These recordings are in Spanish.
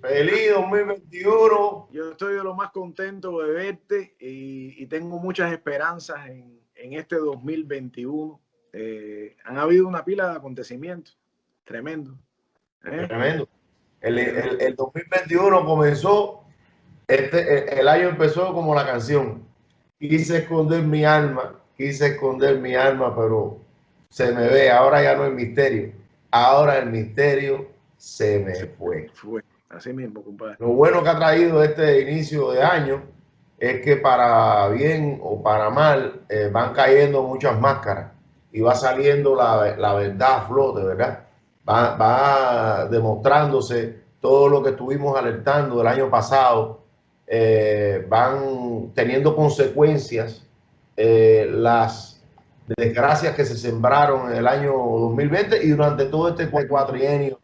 Feliz 2021. Yo estoy de lo más contento de verte y tengo muchas esperanzas en este 2021. Han habido una pila de acontecimientos. Tremendo. Tremendo. El 2021 comenzó, el año empezó como la canción. Quise esconder mi alma, pero se me ve. Ahora ya no hay misterio. Ahora el misterio se me fue. Así mismo, compadre. Lo bueno que ha traído este inicio de año es que para bien o para mal van cayendo muchas máscaras y va saliendo la verdad a flote, ¿verdad? Va demostrándose todo lo que estuvimos alertando el año pasado, van teniendo consecuencias las desgracias que se sembraron en el año 2020 y durante todo este cuatrienio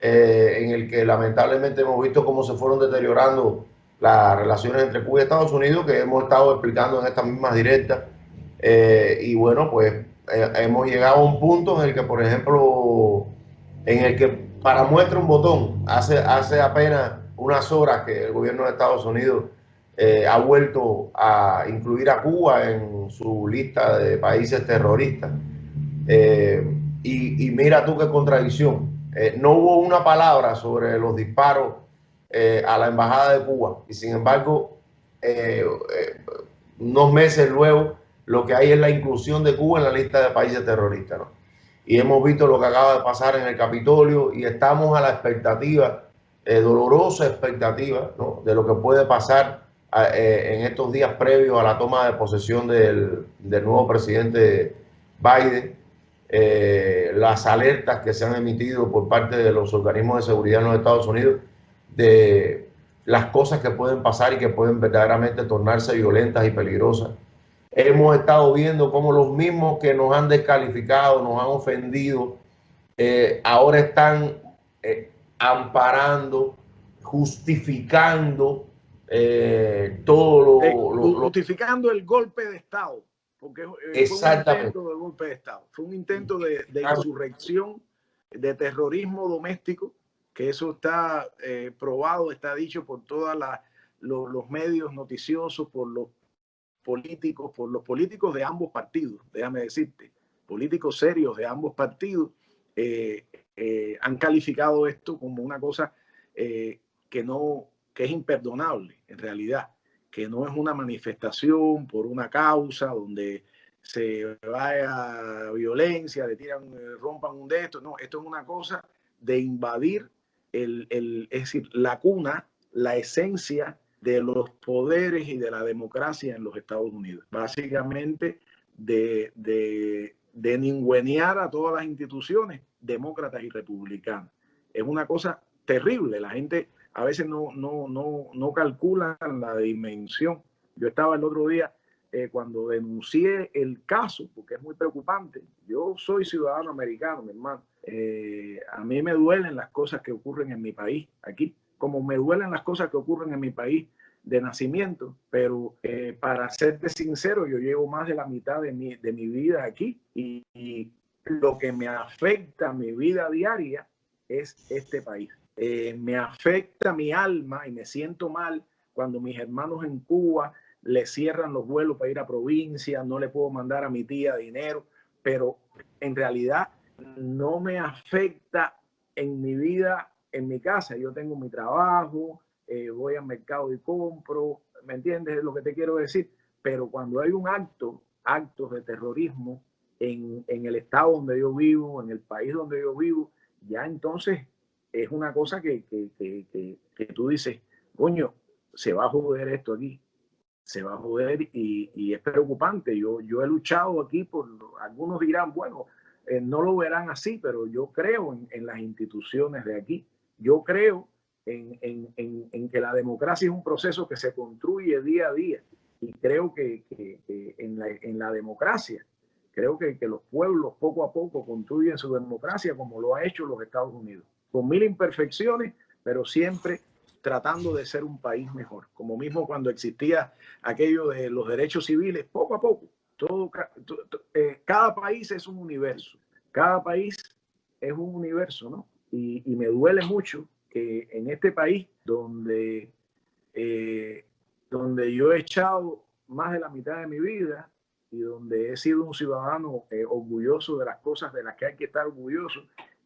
en el que lamentablemente hemos visto cómo se fueron deteriorando las relaciones entre Cuba y Estados Unidos, que hemos estado explicando en estas mismas directas. Y bueno, pues hemos llegado a un punto en el que, por ejemplo, en el que para muestra un botón, hace apenas unas horas que el gobierno de Estados Unidos ha vuelto a incluir a Cuba en su lista de países terroristas. Y mira tú qué contradicción. No hubo una palabra sobre los disparos a la embajada de Cuba y sin embargo unos meses luego lo que hay es la inclusión de Cuba en la lista de países terroristas, ¿no? Y hemos visto lo que acaba de pasar en el Capitolio y estamos a la expectativa, dolorosa expectativa, ¿no?, de lo que puede pasar en estos días previos a la toma de posesión del nuevo presidente Biden. Las alertas que se han emitido por parte de los organismos de seguridad en los Estados Unidos de las cosas que pueden pasar y que pueden verdaderamente tornarse violentas y peligrosas. Hemos estado viendo cómo los mismos que nos han descalificado, nos han ofendido, ahora están amparando, justificando todo justificando el golpe de Estado. Porque fue un intento de golpe de Estado, fue un intento de insurrección, de terrorismo doméstico, que eso está probado, está dicho por todos los medios noticiosos, por los políticos de ambos partidos, déjame decirte, políticos serios de ambos partidos han calificado esto como una cosa que es imperdonable en realidad, que no es una manifestación por una causa donde se vaya a violencia, le tiran, rompan un de estos. No, esto es una cosa de invadir es decir, la cuna, la esencia de los poderes y de la democracia en los Estados Unidos. Básicamente de ningunear a todas las instituciones demócratas y republicanas. Es una cosa terrible. La gente a veces no calcula la dimensión. Yo estaba el otro día cuando denuncié el caso, porque es muy preocupante. Yo soy ciudadano americano, mi hermano. A mí me duelen las cosas que ocurren en mi país, aquí, como me duelen las cosas que ocurren en mi país de nacimiento, pero para serte sincero, yo llevo más de la mitad de mi vida aquí y lo que me afecta a mi vida diaria es este país. Me afecta mi alma y me siento mal cuando mis hermanos en Cuba le cierran los vuelos para ir a provincia, no le puedo mandar a mi tía dinero, pero en realidad no me afecta en mi vida, en mi casa. Yo tengo mi trabajo, voy al mercado y compro, ¿me entiendes? Es lo que te quiero decir. Pero cuando hay actos de terrorismo en el estado donde yo vivo, en el país donde yo vivo, ya entonces es una cosa que tú dices, coño, se va a joder esto aquí, se va a joder y es preocupante. Yo he luchado aquí por, algunos dirán, bueno, no lo verán así, pero yo creo en las instituciones de aquí. Yo creo en que la democracia es un proceso que se construye día a día y creo que en la democracia, creo que los pueblos poco a poco construyen su democracia como lo ha hecho los Estados Unidos, con mil imperfecciones, pero siempre tratando de ser un país mejor. Como mismo cuando existía aquello de los derechos civiles, poco a poco, cada país es un universo, cada país es un universo, ¿no? Y me duele mucho que en este país donde, donde yo he echado más de la mitad de mi vida y donde he sido un ciudadano orgulloso de las cosas de las que hay que estar orgulloso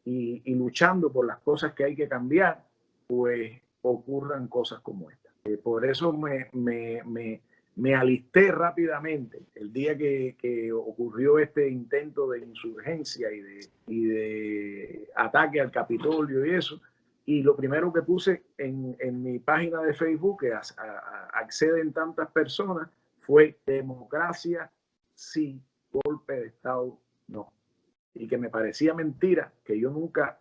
y luchando por las cosas que hay que cambiar, pues ocurran cosas como esta. Por eso me alisté rápidamente el día que ocurrió este intento de insurgencia y de ataque al Capitolio y eso. Y lo primero que puse en mi página de Facebook, que acceden tantas personas, fue democracia sí, golpe de Estado no. Y que me parecía mentira, que yo nunca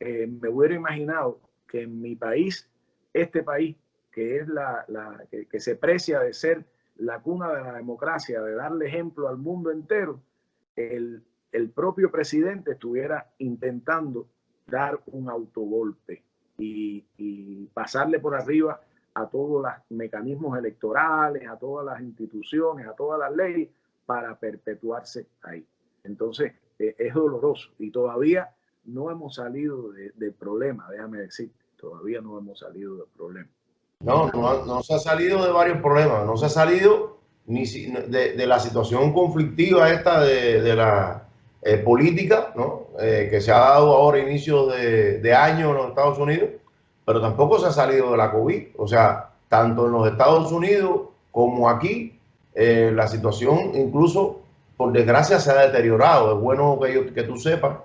me hubiera imaginado que en mi país, este país, que es que se precia de ser la cuna de la democracia, de darle ejemplo al mundo entero, el propio presidente estuviera intentando dar un autogolpe y pasarle por arriba a todos los mecanismos electorales, a todas las instituciones, a todas las leyes, para perpetuarse ahí. Entonces, es doloroso y todavía no hemos salido del problema, déjame decir, todavía no hemos salido del problema. No se ha salido de varios problemas, no se ha salido ni de la situación conflictiva esta de la política, ¿no? Que se ha dado ahora a inicios de año en los Estados Unidos, pero tampoco se ha salido de la COVID. O sea, tanto en los Estados Unidos como aquí, la situación incluso, por desgracia, se ha deteriorado. Es bueno que tú sepas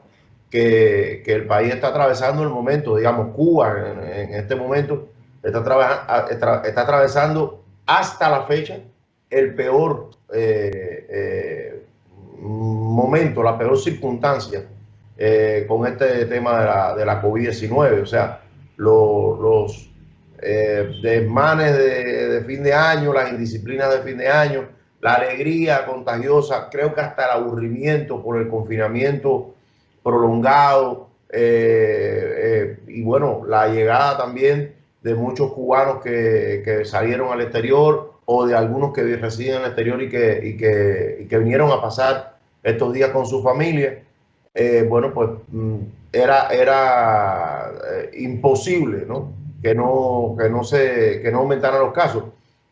que el país está atravesando el momento, digamos, Cuba en este momento está atravesando hasta la fecha el peor momento, la peor circunstancia con este tema de la COVID-19. O sea, los desmanes de fin de año, las indisciplinas de fin de año, la alegría contagiosa, creo que hasta el aburrimiento por el confinamiento prolongado y bueno, la llegada también de muchos cubanos que salieron al exterior o de algunos que residen en el exterior y que vinieron a pasar estos días con su familia. Bueno, pues era imposible, ¿no? Que no aumentaran los casos.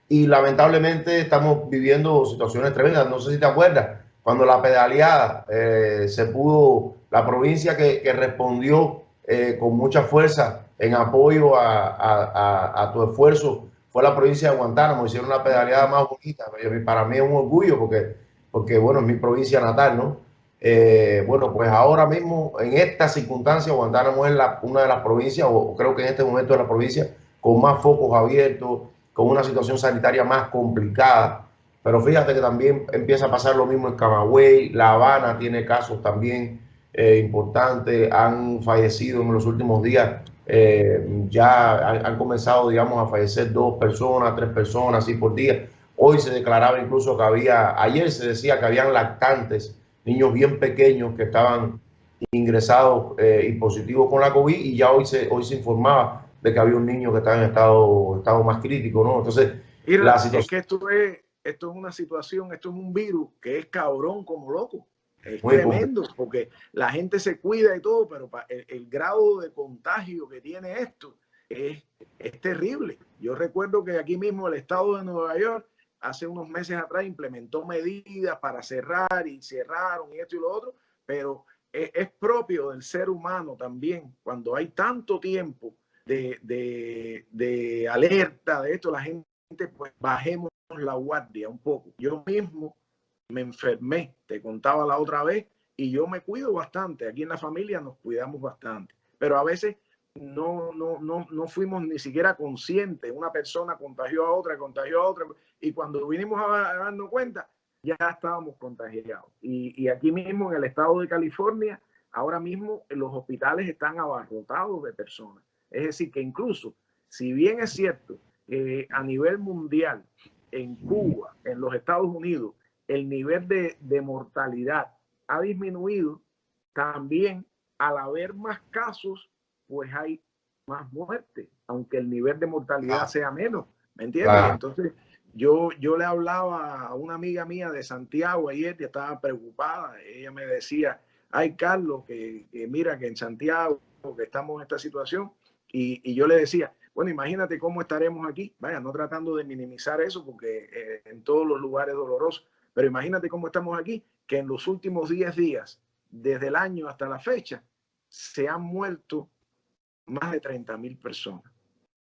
Y lamentablemente estamos viviendo situaciones tremendas. No sé si te acuerdas, cuando la pedaleada se pudo, la provincia que respondió con mucha fuerza en apoyo a tu esfuerzo fue la provincia de Guantánamo. Hicieron la pedaleada más bonita. Para mí es un orgullo porque bueno, es mi provincia natal, ¿no? Bueno, pues ahora mismo, en esta circunstancia, Guantánamo es una de las provincias, o creo que en este momento es la provincia con más focos abiertos, con una situación sanitaria más complicada. Pero fíjate que también empieza a pasar lo mismo en Camagüey. La Habana tiene casos también importantes. Han fallecido en los últimos días. Ya han comenzado, digamos, a fallecer 2 personas, 3 personas, así por día. Hoy se declaraba incluso que ayer se decía que habían lactantes, niños bien pequeños que estaban ingresados y positivos con la COVID, y ya hoy se informaba de que había un niño que estaba en estado más crítico, ¿no? Entonces, mira, la situación... Es que esto es una situación, esto es un virus que es cabrón como loco. Es muy tremendo, porque la gente se cuida y todo, pero el grado de contagio que tiene esto es terrible. Yo recuerdo que aquí mismo el estado de Nueva York hace unos meses atrás implementó medidas para cerrar y cerraron y esto y lo otro, pero es propio del ser humano también, cuando hay tanto tiempo de alerta de esto, la gente, pues bajemos la guardia un poco. Yo mismo me enfermé, te contaba la otra vez, y yo me cuido bastante. Aquí en la familia nos cuidamos bastante, pero a veces no fuimos ni siquiera conscientes. Una persona contagió a otra, y cuando vinimos a darnos cuenta, ya estábamos contagiados. Y aquí mismo en el estado de California, ahora mismo los hospitales están abarrotados de personas. Es decir, que incluso, si bien es cierto, a nivel mundial, en Cuba, en los Estados Unidos, el nivel de mortalidad ha disminuido, también al haber más casos, pues hay más muertes, aunque el nivel de mortalidad sea menos, ¿me entiendes? Entonces, yo le hablaba a una amiga mía de Santiago ayer que estaba preocupada. Ella me decía, ay, Carlos, que mira que en Santiago, que estamos en esta situación, Y yo le decía, bueno, imagínate cómo estaremos aquí. Vaya, no tratando de minimizar eso porque en todos los lugares dolorosos, pero imagínate cómo estamos aquí, que en los últimos 10 días, desde el año hasta la fecha, se han muerto más de 30.000 personas.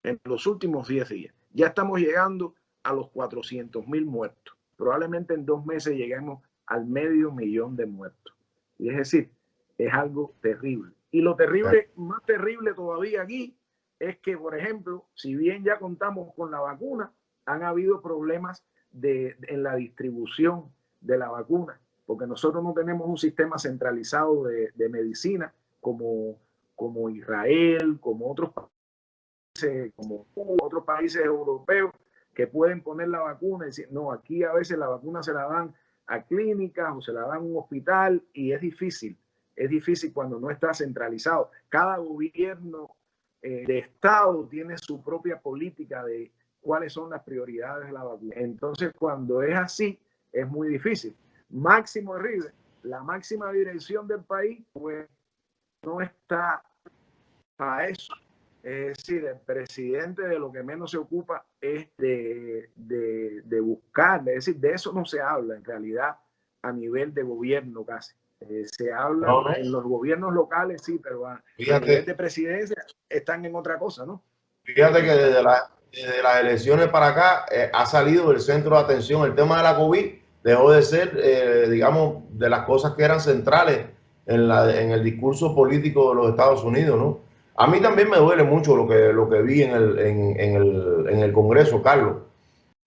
En los últimos 10 días. Ya estamos llegando a los 400.000 muertos. Probablemente en 2 meses lleguemos al 500.000 de muertos. Y es decir, es algo terrible. Y lo terrible, más terrible todavía aquí, es que, por ejemplo, si bien ya contamos con la vacuna, han habido problemas en la distribución de la vacuna, porque nosotros no tenemos un sistema centralizado de medicina como Israel, como otros países europeos que pueden poner la vacuna y decir, no, aquí a veces la vacuna se la dan a clínicas o se la dan a un hospital y es difícil cuando no está centralizado. Cada gobierno de estado tiene su propia política de cuáles son las prioridades de la vacuna. Entonces, cuando es así, es muy difícil. Máximo River, la máxima dirección del país, pues no está para eso. Es decir, el presidente de lo que menos se ocupa es de buscar, es decir, de eso no se habla en realidad a nivel de gobierno casi. Se habla en los gobiernos locales, sí, pero a nivel de presidencia están en otra cosa, ¿no? Fíjate que desde las elecciones para acá ha salido del centro de atención el tema de la COVID, dejó de ser, digamos, de las cosas que eran centrales en el discurso político de los Estados Unidos, ¿no? A mí también me duele mucho lo que vi en el Congreso, Carlos,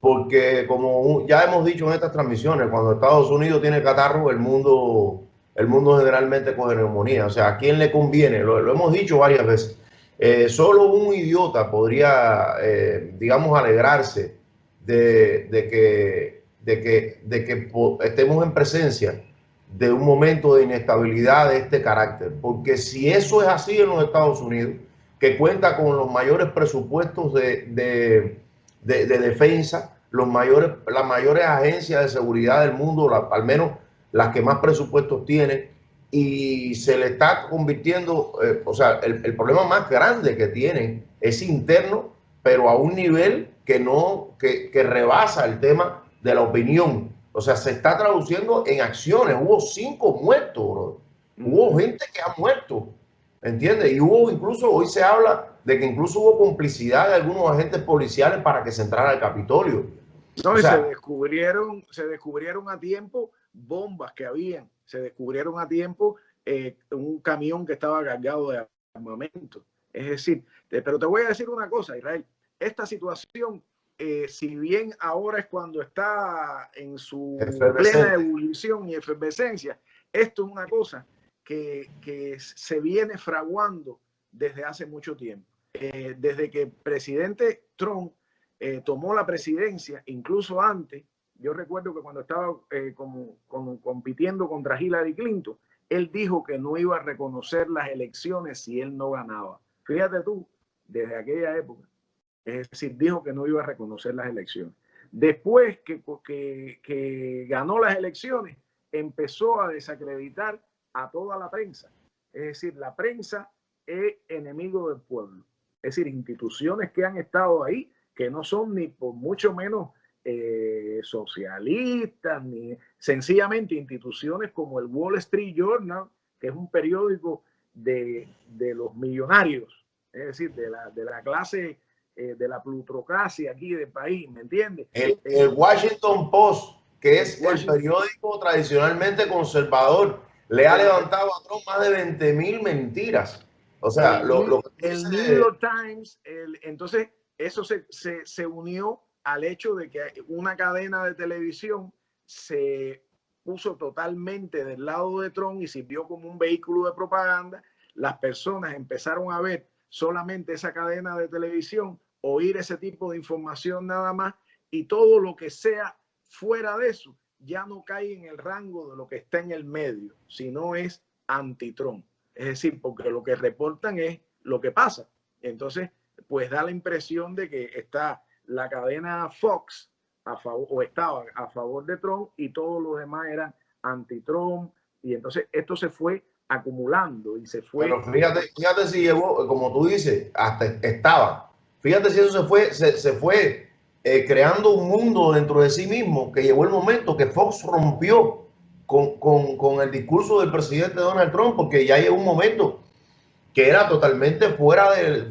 porque como ya hemos dicho en estas transmisiones, cuando Estados Unidos tiene catarro, el mundo generalmente coge neumonía. O sea, ¿a quién le conviene? Lo hemos dicho varias veces. Solo un idiota podría, digamos, alegrarse de que estemos en presencia de un momento de inestabilidad de este carácter. Porque si eso es así en los Estados Unidos, que cuenta con los mayores presupuestos de defensa, las mayores agencias de seguridad del mundo, al menos las que más presupuestos tienen, y se le está convirtiendo, o sea, el problema más grande que tienen es interno, pero a un nivel que rebasa el tema de la opinión. O sea, se está traduciendo en acciones. Hubo 5 muertos, bro. Hubo gente que ha muerto, ¿entiendes? Y hubo incluso, hoy se habla de que incluso hubo complicidad de algunos agentes policiales para que se entrara al Capitolio. No, o sea, se descubrieron a tiempo bombas que habían, se descubrieron a tiempo un camión que estaba cargado de armamento. Es decir, pero te voy a decir una cosa, Israel, esta situación, si bien ahora es cuando está en su plena ebullición y efervescencia, esto es una cosa que se viene fraguando desde hace mucho tiempo. Desde que el presidente Trump tomó la presidencia, incluso antes, yo recuerdo que cuando estaba compitiendo contra Hillary Clinton, él dijo que no iba a reconocer las elecciones si él no ganaba. Fíjate tú, desde aquella época. Es decir, dijo que no iba a reconocer las elecciones. Después que ganó las elecciones, empezó a desacreditar a toda la prensa. Es decir, la prensa es enemigo del pueblo. Es decir, instituciones que han estado ahí, que no son ni por mucho menos socialistas, ni sencillamente instituciones como el Wall Street Journal, que es un periódico de los millonarios, es decir, de la clase, de la plutocracia aquí del país, ¿me entiendes? El Washington Post, que es el periódico tradicionalmente conservador, le ha levantado a Trump más de 20.000 mentiras. O sea, el New York Times, entonces eso se unió al hecho de que una cadena de televisión se puso totalmente del lado de Trump y sirvió como un vehículo de propaganda. Las personas empezaron a ver solamente esa cadena de televisión, oír ese tipo de información nada más, y todo lo que sea fuera de eso ya no cae en el rango de lo que está en el medio, sino es anti-Trump. Es decir, porque lo que reportan es lo que pasa. Entonces, pues da la impresión de que está la cadena Fox a favor, o estaba a favor de Trump, y todos los demás eran anti-Trump. Y entonces esto se fue acumulando y se fue. Pero fíjate si llegó, como tú dices, hasta estaba. Fíjate si eso se fue creando un mundo dentro de sí mismo, que llegó el momento que Fox rompió con el discurso del presidente Donald Trump, porque ya llegó un momento que era totalmente fuera de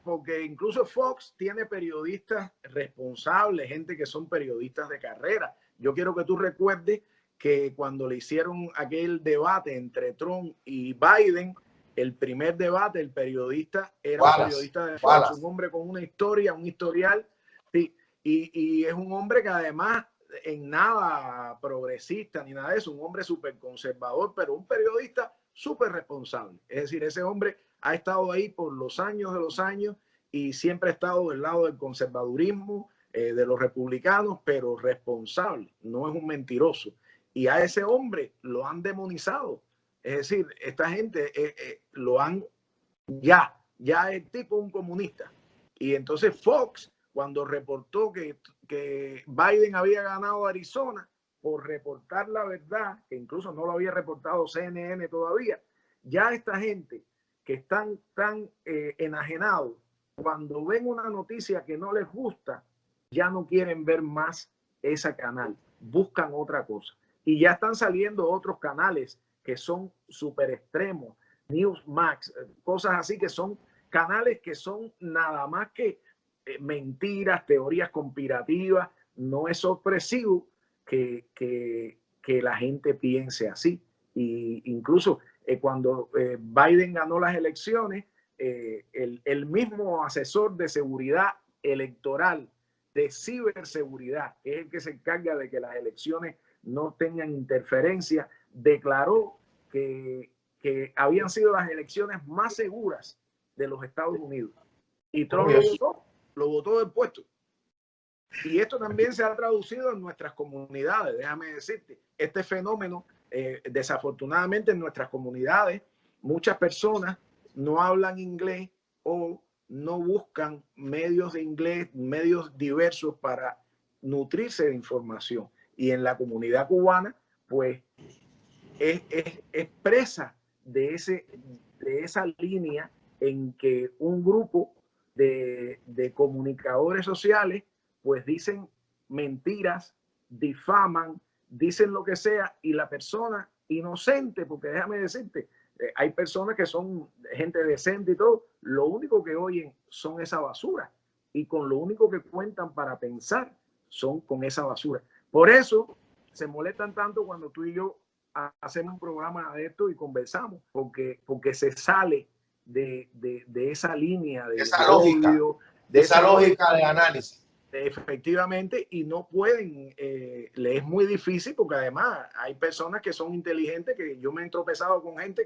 porque incluso Fox tiene periodistas responsables, gente que son periodistas de carrera. Yo quiero que tú recuerdes que cuando le hicieron aquel debate entre Trump y Biden, el primer debate, el periodista era un periodista de Fox, un hombre con una historia, un historial, sí, y es un hombre que además en nada progresista ni nada de eso, un hombre súper conservador, pero un periodista súper responsable. Es decir, ese hombre ha estado ahí por los años de los años y siempre ha estado del lado del conservadurismo, de los republicanos, pero responsable, no es un mentiroso. Y a ese hombre lo han demonizado. Es decir, esta gente lo han ya es tipo un comunista. Y entonces Fox, cuando reportó que Biden había ganado Arizona, por reportar la verdad, que incluso no lo había reportado CNN todavía, ya esta gente que están tan enajenados, cuando ven una noticia que no les gusta, ya no quieren ver más ese canal, buscan otra cosa. Y ya están saliendo otros canales que son súper extremos, Newsmax, cosas así, que son canales que son nada más que mentiras, teorías conspirativas. No es sorpresivo que la gente piense así. Y incluso cuando Biden ganó las elecciones, el mismo asesor de seguridad electoral, de ciberseguridad, que es el que se encarga de que las elecciones no tengan interferencia, declaró que habían sido las elecciones más seguras de los Estados Unidos. Y Trump lo votó del puesto. Y esto también se ha traducido en nuestras comunidades. Déjame decirte, este fenómeno, desafortunadamente en nuestras comunidades, muchas personas no hablan inglés o no buscan medios de inglés, medios diversos para nutrirse de información. Y en la comunidad cubana, pues, es presa de esa línea en que un grupo de comunicadores sociales pues dicen mentiras, difaman, dicen lo que sea, y la persona inocente, porque déjame decirte, hay personas que son gente decente y todo, lo único que oyen son esa basura, y con lo único que cuentan para pensar son con esa basura. Por eso se molestan tanto cuando tú y yo hacemos un programa de esto y conversamos, porque se sale de esa línea de esa lógica, odio, de esa lógica de análisis. Efectivamente, y no pueden, le es muy difícil, porque además hay personas que son inteligentes, que yo me he tropezado con gente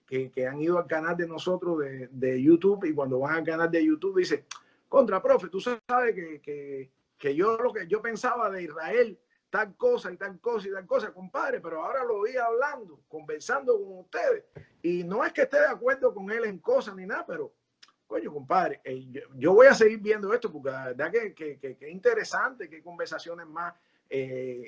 que han ido al canal de nosotros de YouTube, y cuando van al canal de YouTube dice, contra, profe, tú sabes que yo lo que yo pensaba de Israel, tal cosa y tal cosa y tal cosa, compadre, pero ahora lo vi hablando, conversando con ustedes, y no es que esté de acuerdo con él en cosas ni nada, pero coño, compadre, yo voy a seguir viendo esto, porque la verdad que es interesante, que hay conversaciones más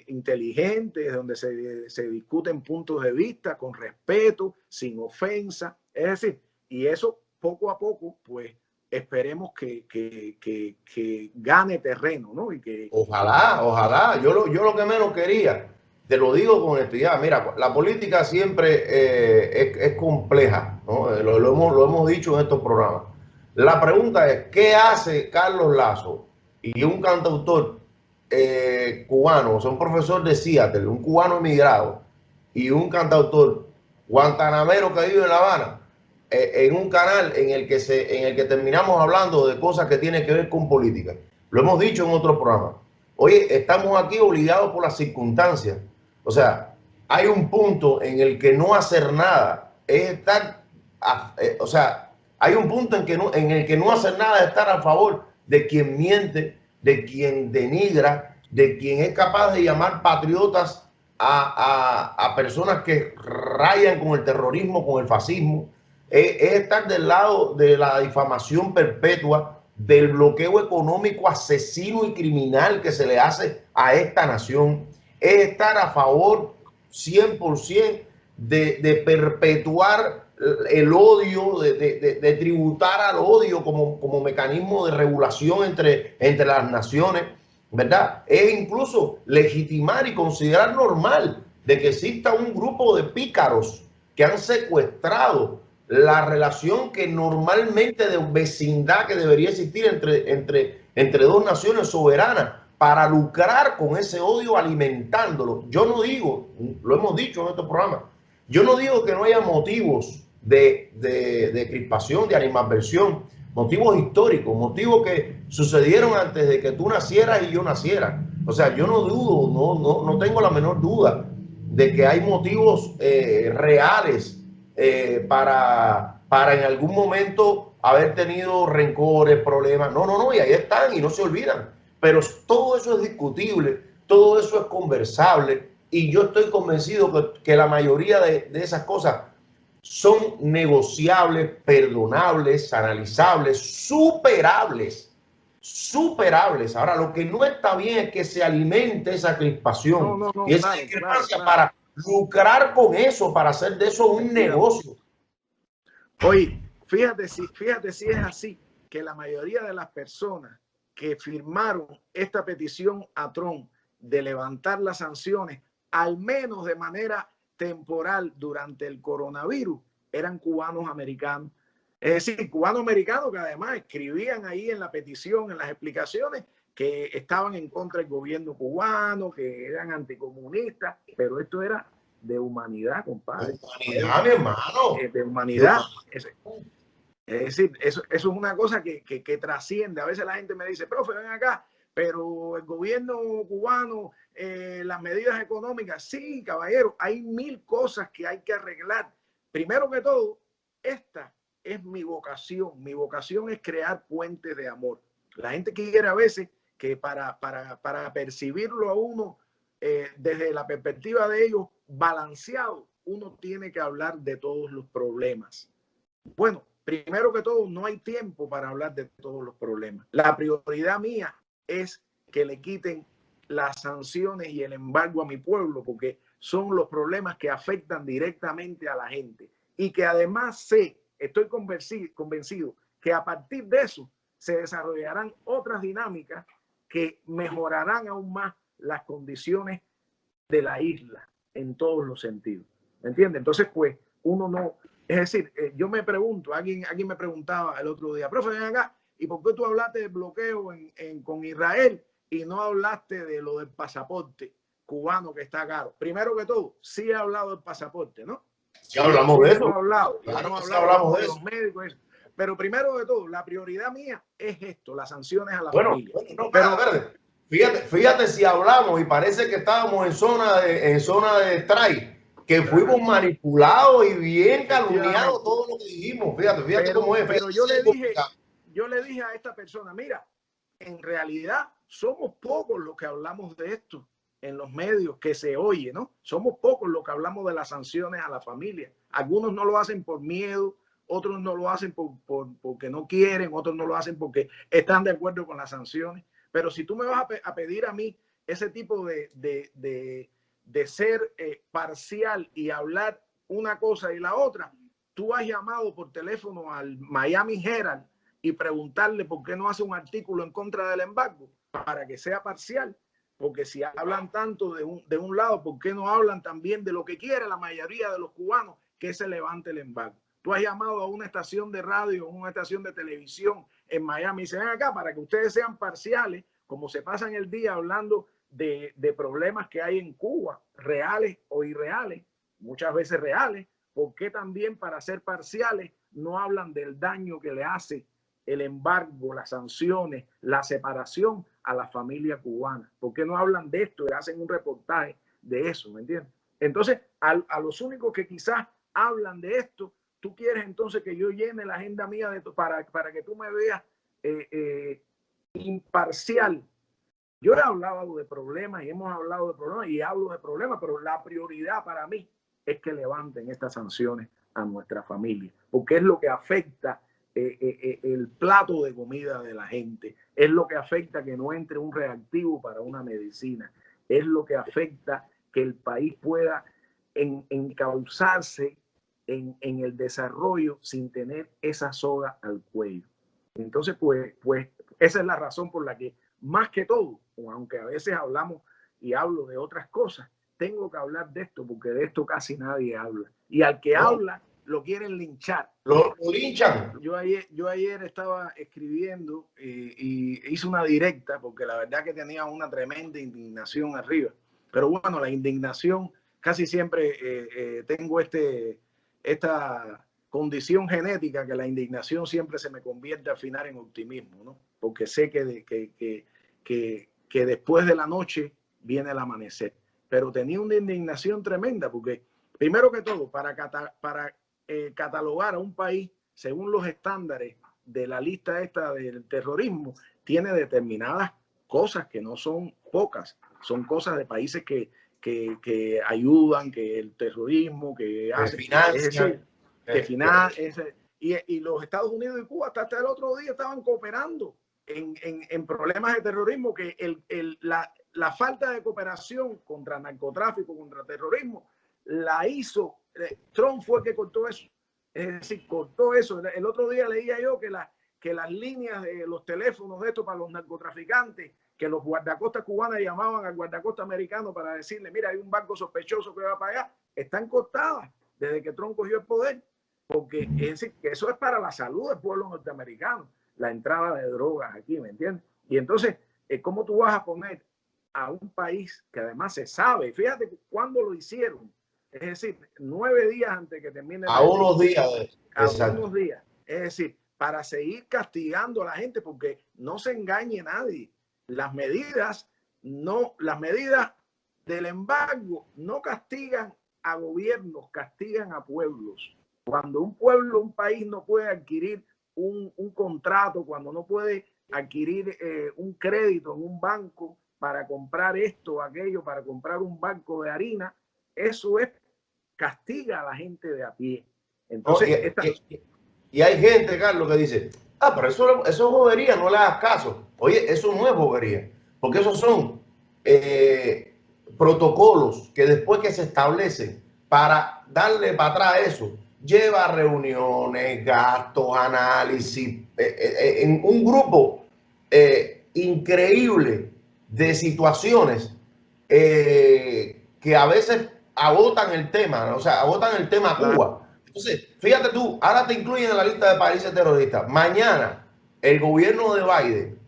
inteligentes, donde se discuten puntos de vista con respeto, sin ofensa. Es decir, y eso poco a poco, pues esperemos que gane terreno, ¿no? Y que ojalá. Yo lo que menos quería, te lo digo con honestidad, mira, la política siempre es compleja, ¿no? Lo hemos dicho en estos programas. La pregunta es, ¿qué hace Carlos Lazo y un cantautor cubano, o sea, un profesor de Seattle, un cubano emigrado y un cantautor guantanamero que vive en La Habana, en un canal en el que terminamos hablando de cosas que tienen que ver con política? Lo hemos dicho en otros programas. Oye, estamos aquí obligados por las circunstancias. O sea, hay un punto en el que no hacer nada es estar, o sea, hay un punto en el que no hacer nada es estar a favor de quien miente, de quien denigra, de quien es capaz de llamar patriotas a personas que rayan con el terrorismo, con el fascismo. Es estar del lado de la difamación perpetua, del bloqueo económico asesino y criminal que se le hace a esta nación. Es estar a favor 100% de perpetuar el odio, de tributar al odio como mecanismo de regulación entre las naciones, ¿verdad? Es incluso legitimar y considerar normal de que exista un grupo de pícaros que han secuestrado la relación que normalmente de vecindad que debería existir entre dos naciones soberanas para lucrar con ese odio alimentándolo. Yo no digo, lo hemos dicho en este programa, yo no digo que no haya motivos de crispación, de animadversión, motivos históricos, motivos que sucedieron antes de que tú nacieras y yo naciera. O sea, yo no dudo, no tengo la menor duda de que hay motivos reales para en algún momento haber tenido rencores, problemas. No, y ahí están y no se olvidan. Pero todo eso es discutible, todo eso es conversable y yo estoy convencido que la mayoría de esas cosas son negociables, perdonables, analizables, superables. Ahora, lo que no está bien es que se alimente esa crispación y esa discrepancia para lucrar con eso, para hacer de eso un negocio. Oye, fíjate si es así, que la mayoría de las personas que firmaron esta petición a Trump de levantar las sanciones, al menos de manera temporal durante el coronavirus, eran cubanos americanos. Es decir, cubanos americanos que además escribían ahí en la petición, en las explicaciones, que estaban en contra del gobierno cubano, que eran anticomunistas, pero esto era de humanidad, compadre. De humanidad, mi hermano. De humanidad. Es decir, eso es una cosa que trasciende. A veces la gente me dice, profe, ven acá, pero el gobierno cubano, las medidas económicas, sí, caballero, hay 1000 cosas que hay que arreglar. Primero que todo, esta es mi vocación. Mi vocación es crear puentes de amor. La gente quiere a veces que para percibirlo a uno desde la perspectiva de ellos balanceado, uno tiene que hablar de todos los problemas. Bueno, primero que todo, no hay tiempo para hablar de todos los problemas. La prioridad mía es que le quiten las sanciones y el embargo a mi pueblo, porque son los problemas que afectan directamente a la gente. Y que además estoy convencido que a partir de eso se desarrollarán otras dinámicas que mejorarán aún más las condiciones de la isla en todos los sentidos. ¿Me entiendes? Entonces, pues, uno no... Es decir, yo me pregunto, alguien me preguntaba el otro día, profe, ven acá, ¿y por qué tú hablaste del bloqueo con Israel y no hablaste de lo del pasaporte cubano que está caro? Primero que todo, sí he hablado del pasaporte, ¿no? Sí, hablamos de eso. Claro, hablamos de los médicos, eso. Pero primero de todo, la prioridad mía es esto, las sanciones a la familia. Fíjate si hablamos y parece que estábamos en zona de strike, que fuimos manipulados y bien calumniados todo lo que dijimos. Fíjate cómo es. Pero yo le dije a esta persona, mira, en realidad somos pocos los que hablamos de esto en los medios, que se oye, ¿no? Somos pocos los que hablamos de las sanciones a la familia. Algunos no lo hacen por miedo, otros no lo hacen porque no quieren, otros no lo hacen porque están de acuerdo con las sanciones. Pero si tú me vas a pedir a mí ese tipo de ser parcial y hablar una cosa y la otra, tú has llamado por teléfono al Miami Herald y preguntarle por qué no hace un artículo en contra del embargo para que sea parcial. Porque si hablan tanto de un lado, ¿por qué no hablan también de lo que quiere la mayoría de los cubanos, que se levante el embargo? Tú has llamado a una estación de radio, a una estación de televisión en Miami y se ven acá para que ustedes sean parciales, como se pasan el día hablando de problemas que hay en Cuba, reales o irreales, muchas veces reales. ¿Por qué también para ser parciales no hablan del daño que le hace el embargo, las sanciones, la separación a la familia cubana? ¿Por qué no hablan de esto y hacen un reportaje de eso? ¿Me entiendes? Entonces, a los únicos que quizás hablan de esto, tú quieres entonces que yo llene la agenda mía para que tú me veas imparcial. Yo he hablado de problemas y hemos hablado de problemas y hablo de problemas, pero la prioridad para mí es que levanten estas sanciones a nuestra familia, porque es lo que afecta el plato de comida de la gente, es lo que afecta que no entre un reactivo para una medicina, es lo que afecta que el país pueda encauzarse en el desarrollo sin tener esa soga al cuello. Entonces, pues esa es la razón por la que, más que todo, aunque a veces hablamos y hablo de otras cosas, tengo que hablar de esto, porque de esto casi nadie habla. Y al que habla, lo quieren linchar. Lo linchan. Yo ayer estaba escribiendo y hice una directa, porque la verdad que tenía una tremenda indignación arriba. Pero bueno, la indignación, casi siempre tengo esta condición genética, que la indignación siempre se me convierte al final en optimismo, ¿no? Porque sé que después de la noche viene el amanecer. Pero tenía una indignación tremenda, porque primero que todo, para catalogar a un país según los estándares de la lista esta del terrorismo, tiene determinadas cosas que no son pocas, son cosas de países que ayudan, que el terrorismo, que hacen, y los Estados Unidos y Cuba hasta el otro día estaban cooperando en problemas de terrorismo, que la falta de cooperación contra narcotráfico, contra terrorismo, la hizo, Trump fue el que cortó eso. Es decir, cortó eso. El otro día leía yo que las líneas de los teléfonos de esto para los narcotraficantes, que los guardacostas cubanas llamaban al guardacosta americano para decirle, mira, hay un barco sospechoso que va para allá, están cortadas desde que Trump cogió el poder, porque es decir, que eso es para la salud del pueblo norteamericano, la entrada de drogas aquí, ¿me entiendes? Y entonces, ¿cómo tú vas a poner a un país que además se sabe? Fíjate cuándo lo hicieron. Es decir, 9 días antes que termine. A unos días. A unos días. Es decir, para seguir castigando a la gente, porque no se engañe nadie. Las medidas del embargo no castigan a gobiernos, castigan a pueblos. Cuando un pueblo, un país no puede adquirir un contrato, cuando no puede adquirir un crédito en un banco para comprar esto o aquello, para comprar un barco de harina, eso castiga a la gente de a pie. Entonces, y hay gente, Carlos, que dice, pero eso es bobería, no le hagas caso. Oye, eso no es bobería, porque esos son protocolos que después que se establecen para darle para atrás eso, lleva reuniones, gastos, análisis, en un grupo increíble de situaciones que a veces agotan el tema, o sea, agotan el tema Cuba. Entonces, fíjate tú, ahora te incluyen en la lista de países terroristas. Mañana, el gobierno de Biden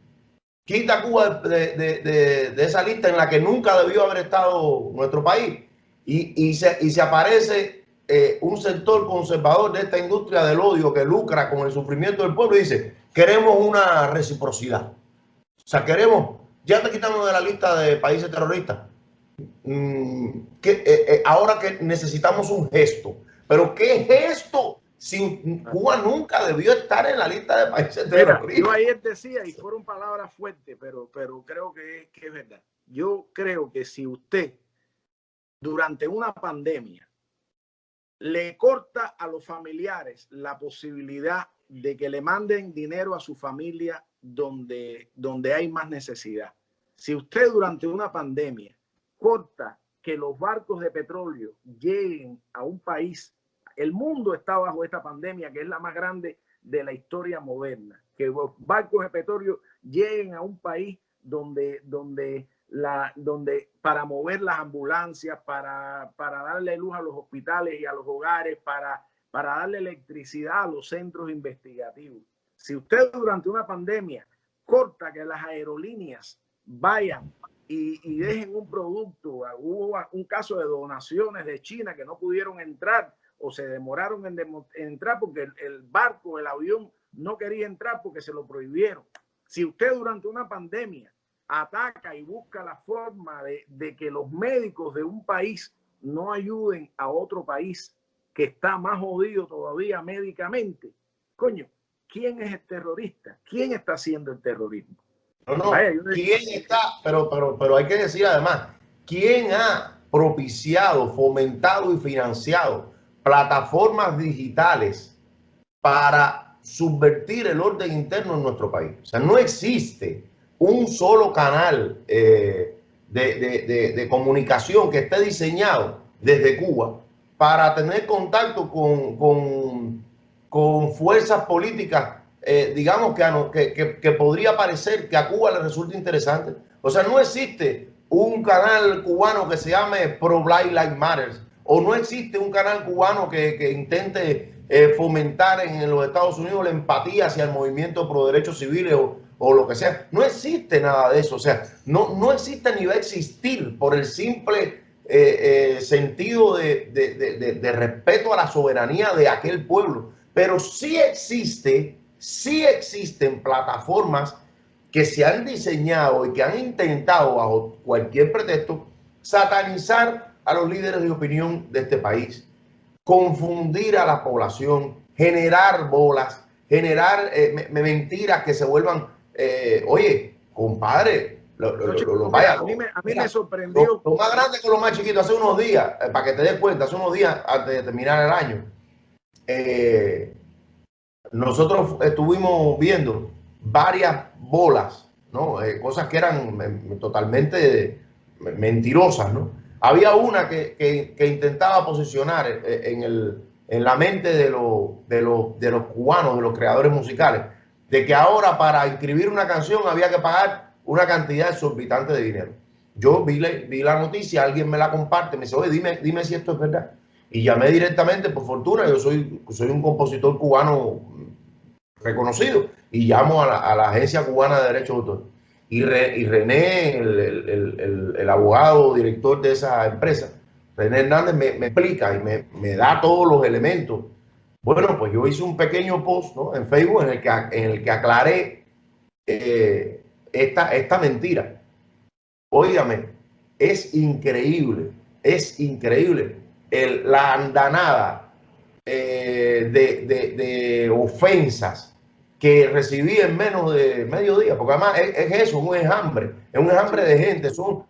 quita a Cuba de esa lista en la que nunca debió haber estado nuestro país. Y se aparece un sector conservador de esta industria del odio que lucra con el sufrimiento del pueblo y dice, queremos una reciprocidad. O sea, ya te quitamos de la lista de países terroristas. Ahora que necesitamos un gesto. Pero ¿qué gesto? Si Cuba nunca debió estar en la lista de países terroristas. Yo ayer decía, y fueron palabras fuertes, pero creo que es verdad. Yo creo que si usted durante una pandemia le corta a los familiares la posibilidad de que le manden dinero a su familia donde hay más necesidad, si usted durante una pandemia corta que los barcos de petróleo lleguen a un país, el mundo está bajo esta pandemia que es la más grande de la historia moderna, que los barcos de petróleo lleguen a un país donde para mover las ambulancias, para darle luz a los hospitales y a los hogares, para darle electricidad a los centros investigativos. Si usted durante una pandemia corta que las aerolíneas vayan y dejen un producto, hubo un caso de donaciones de China que no pudieron entrar o se demoraron en entrar porque el barco, el avión no quería entrar porque se lo prohibieron. Si usted durante una pandemia ataca y busca la forma de que los médicos de un país no ayuden a otro país que está más jodido todavía médicamente, coño, ¿quién es el terrorista? ¿Quién está haciendo el terrorismo? No, ¿quién está? Pero hay que decir además, ¿quién ha propiciado, fomentado y financiado plataformas digitales para subvertir el orden interno en nuestro país? O sea, no existe un solo canal de comunicación que esté diseñado desde Cuba para tener contacto con fuerzas políticas, digamos que podría parecer que a Cuba le resulta interesante. O sea, no existe un canal cubano que se llame Pro Black Lives Matter, o no existe un canal cubano que intente fomentar en los Estados Unidos la empatía hacia el movimiento pro derechos civiles o lo que sea. No existe nada de eso. O sea, no existe ni va a existir por el simple sentido de respeto a la soberanía de aquel pueblo. Pero sí existen plataformas que se han diseñado y que han intentado bajo cualquier pretexto satanizar a los líderes de opinión de este país, confundir a la población, generar bolas, generar mentiras que se vuelvan, oye, compadre, vaya, a mí me sorprendió. Lo más grande con lo más chiquito, hace unos días, para que te des cuenta, hace unos días antes de terminar el año, nosotros estuvimos viendo varias bolas, ¿no? Cosas que eran totalmente mentirosas, ¿no? Había una que intentaba posicionar en la mente de los cubanos, de los creadores musicales, de que ahora para inscribir una canción había que pagar una cantidad exorbitante de dinero. Yo vi la noticia, alguien me la comparte, me dice, oye, dime si esto es verdad. Y llamé directamente, por fortuna, yo soy un compositor cubano reconocido, y llamo a la Agencia Cubana de Derechos de Autor. Y René, el abogado director de esa empresa, René Hernández, me explica y me da todos los elementos. Bueno, pues yo hice un pequeño post, ¿no?, en Facebook en el que aclaré esta mentira. Óigame, es increíble la andanada de ofensas que recibí en menos de medio día, porque además es eso, es un enjambre de gente, son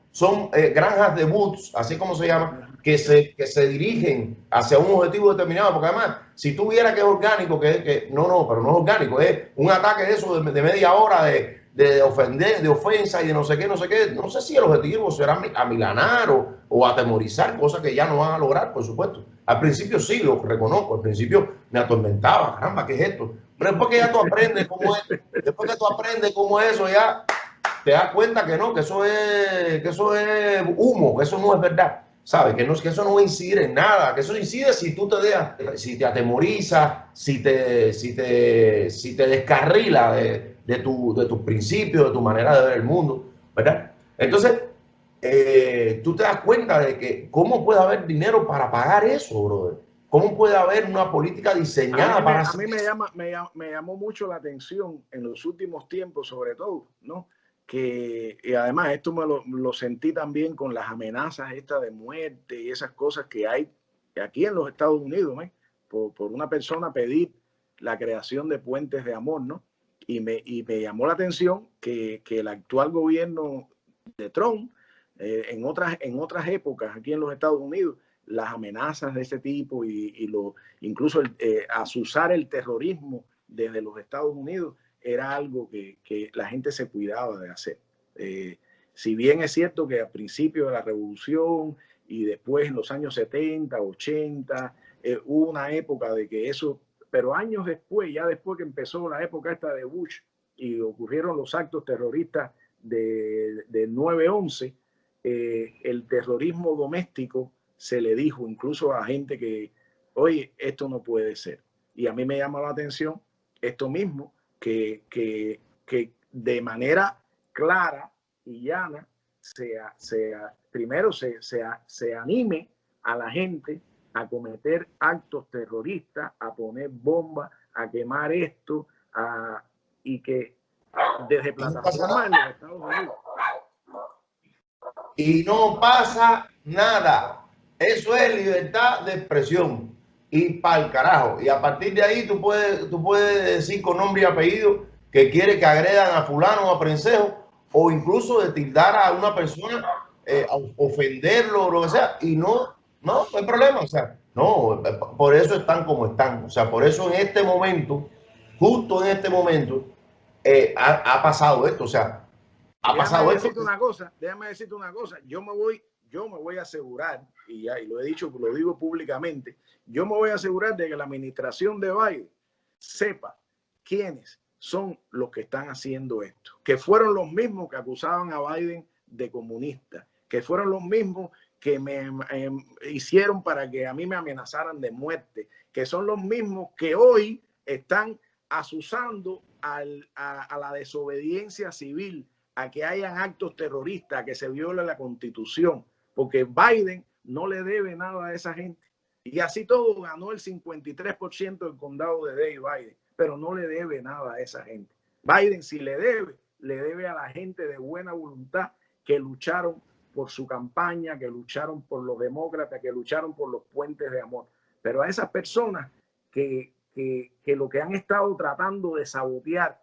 granjas de boots, así como se llama, que se dirigen hacia un objetivo determinado, porque además, si tú vieras que es orgánico, no, pero no es orgánico, es un ataque de eso de media hora de ofender, de ofensa y de no sé qué, no sé si el objetivo será amilanar o atemorizar, cosas que ya no van a lograr, por supuesto. Al principio sí, lo reconozco, al principio me atormentaba, caramba, ¿qué es esto? Pero después que ya tú aprendes cómo es, eso, ya te das cuenta que no, que eso es humo, que eso no es verdad, ¿sabes? Que eso no va a incidir en nada, que eso incide si tú te dejas, si te atemorizas, si te descarrila de tus principios, de tu manera de ver el mundo, ¿verdad? Entonces, tú te das cuenta de que cómo puede haber dinero para pagar eso, brother. ¿Cómo puede haber una política diseñada para hacer eso? Me llamó mucho la atención en los últimos tiempos, sobre todo, ¿no? Y además esto lo sentí también con las amenazas estas de muerte y esas cosas que hay aquí en los Estados Unidos, ¿eh? Por una persona pedir la creación de puentes de amor, ¿no? Y me llamó la atención que el actual gobierno de Trump, en otras épocas aquí en los Estados Unidos, las amenazas de ese tipo incluso asusar el terrorismo desde los Estados Unidos era algo que la gente se cuidaba de hacer. Si bien es cierto que al principio de la revolución y después en los años 70, 80, hubo una época de que eso, pero años después, ya después que empezó la época esta de Bush y ocurrieron los actos terroristas de 9/11, el terrorismo doméstico se le dijo incluso a gente que, oye, esto no puede ser. Y a mí me llama la atención esto mismo, que de manera clara y llana primero se anime a la gente a cometer actos terroristas, a poner bombas, a quemar esto, y que desde plataformas en los Estados Unidos. Y no pasa nada. Eso es libertad de expresión. Y para el carajo. Y a partir de ahí tú puedes decir con nombre y apellido que quiere que agredan a fulano o a prensejo, o incluso de tildar a una persona, ofenderlo o lo que sea. Y no hay problema. O sea, no, por eso están como están. O sea, por eso en este momento, justo en este momento, ha pasado esto. O sea, déjame decirte una cosa. Yo me voy yo me voy a asegurar, y ya y lo he dicho, lo digo públicamente, yo me voy a asegurar de que la administración de Biden sepa quiénes son los que están haciendo esto, que fueron los mismos que acusaban a Biden de comunista, que fueron los mismos que me hicieron para que a mí me amenazaran de muerte, que son los mismos que hoy están asusando a la desobediencia civil, a que hayan actos terroristas, a que se viole la Constitución, porque Biden no le debe nada a esa gente. Y así todo ganó el 53% del condado de Dade Biden, pero no le debe nada a esa gente. Biden, si le debe a la gente de buena voluntad que lucharon por su campaña, que lucharon por los demócratas, que lucharon por los puentes de amor. Pero a esas personas que lo que han estado tratando de sabotear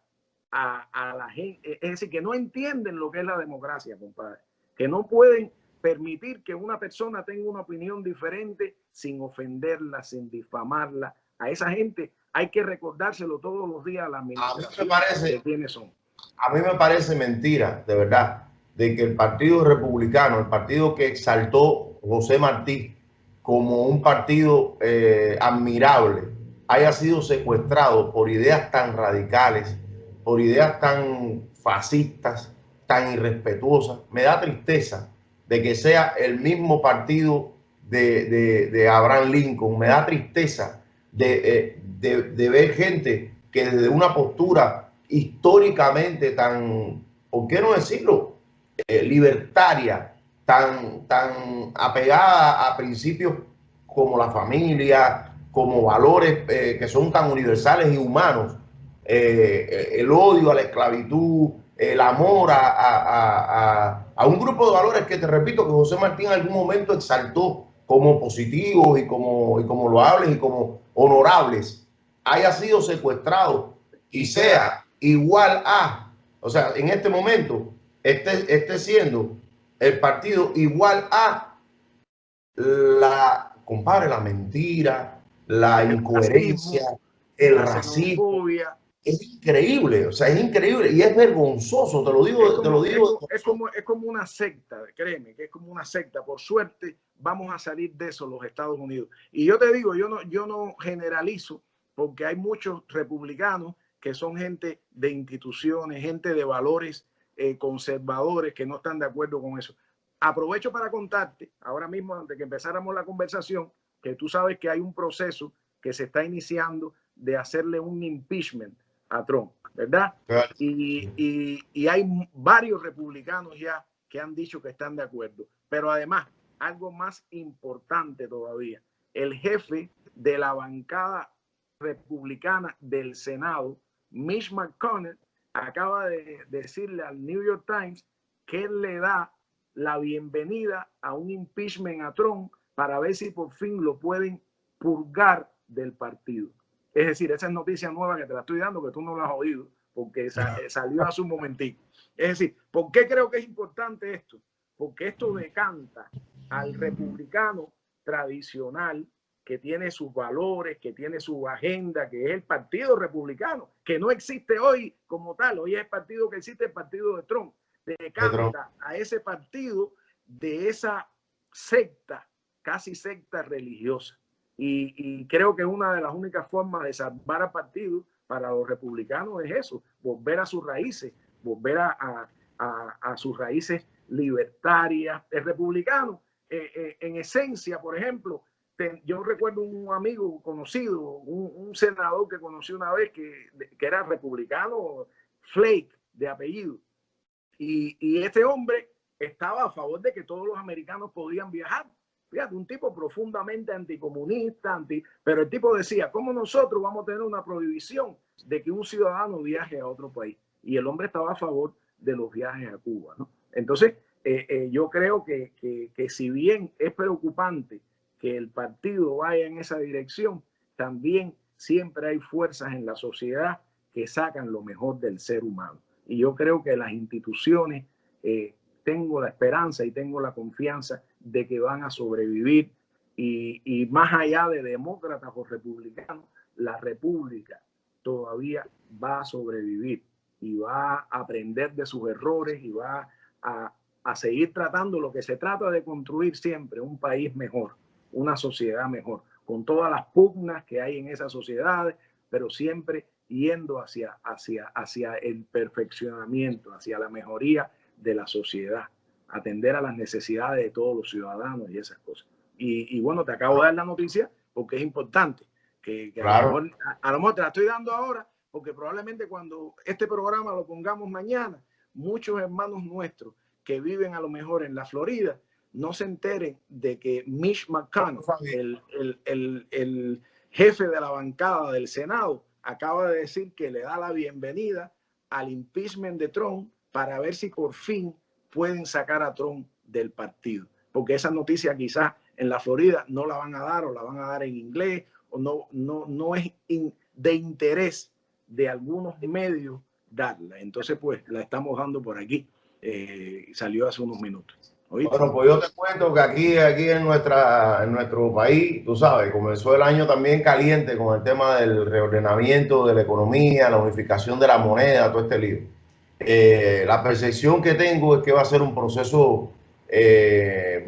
a la gente, es decir, que no entienden lo que es la democracia, compadre, que no pueden permitir que una persona tenga una opinión diferente sin ofenderla, sin difamarla. A esa gente hay que recordárselo todos los días a la administración de quiénes son. A mí me parece mentira, de verdad, de que el Partido Republicano, el partido que exaltó José Martí como un partido admirable, haya sido secuestrado por ideas tan radicales, por ideas tan fascistas, tan irrespetuosas. Me da tristeza de que sea el mismo partido de Abraham Lincoln. Me da tristeza de ver gente que desde una postura históricamente tan, ¿por qué no decirlo?, libertaria, tan apegada a principios como la familia, como valores que son tan universales y humanos, el odio a la esclavitud, el amor a un grupo de valores que te repito que José Martí en algún momento exaltó como positivos y como loables y como honorables, haya sido secuestrado y sea igual a, o sea, en este momento esté siendo el partido igual a compadre, la mentira, la incoherencia, el racismo. Es increíble, o sea, es increíble y es vergonzoso, te lo digo. Es como una secta, créeme, que es como una secta. Por suerte, vamos a salir de eso los Estados Unidos. Y yo te digo, yo no generalizo, porque hay muchos republicanos que son gente de instituciones, gente de valores conservadores que no están de acuerdo con eso. Aprovecho para contarte, ahora mismo, antes que empezáramos la conversación, que tú sabes que hay un proceso que se está iniciando de hacerle un impeachment a Trump, ¿verdad? Y hay varios republicanos ya que han dicho que están de acuerdo. Pero además, algo más importante todavía, el jefe de la bancada republicana del Senado, Mitch McConnell, acaba de decirle al New York Times que él le da la bienvenida a un impeachment a Trump para ver si por fin lo pueden purgar del partido. Es decir, esa es noticia nueva que te la estoy dando, que tú no la has oído, porque salió hace un momentico. Es decir, ¿por qué creo que es importante esto? Porque esto decanta al republicano tradicional que tiene sus valores, que tiene su agenda, que es el Partido Republicano, que no existe hoy como tal. Hoy es el partido que existe, el partido de Trump. Decanta a ese partido de esa secta, casi secta religiosa. Y creo que una de las únicas formas de salvar al partido para los republicanos es eso, volver a sus raíces, volver a sus raíces libertarias. El republicano, en esencia, por ejemplo, yo recuerdo un amigo conocido, un senador que conocí una vez que era republicano, Flake de apellido, y este hombre estaba a favor de que todos los americanos podían viajar. Fíjate, un tipo profundamente anticomunista, pero el tipo decía, ¿cómo nosotros vamos a tener una prohibición de que un ciudadano viaje a otro país? Y el hombre estaba a favor de los viajes a Cuba, ¿no? Entonces, yo creo que si bien es preocupante que el partido vaya en esa dirección, también siempre hay fuerzas en la sociedad que sacan lo mejor del ser humano. Y yo creo que las instituciones, tengo la esperanza y tengo la confianza de que van a sobrevivir y más allá de demócratas o republicanos, la república todavía va a sobrevivir y va a aprender de sus errores y va a a seguir tratando lo que se trata de construir siempre, un país mejor, una sociedad mejor, con todas las pugnas que hay en esas sociedades, pero siempre yendo hacia el perfeccionamiento, hacia la mejoría de la sociedad, atender a las necesidades de todos los ciudadanos y esas cosas. Y bueno, te acabo de dar la noticia porque es importante, que Claro. a lo mejor te la estoy dando ahora, porque probablemente cuando este programa lo pongamos mañana, muchos hermanos nuestros que viven a lo mejor en la Florida no se enteren de que Mitch McConnell, el jefe de la bancada del Senado, acaba de decir que le da la bienvenida al impeachment de Trump para ver si por fin pueden sacar a Trump del partido. Porque esa noticia quizás en la Florida no la van a dar, o la van a dar en inglés, o no es de interés de algunos medios darla. Entonces, pues, la estamos dando por aquí. Salió hace unos minutos. ¿Oíste? Bueno, pues yo te cuento que aquí en nuestro país, tú sabes, comenzó el año también caliente con el tema del reordenamiento de la economía, la unificación de la moneda, todo este lío. La percepción que tengo es que va a ser un proceso, es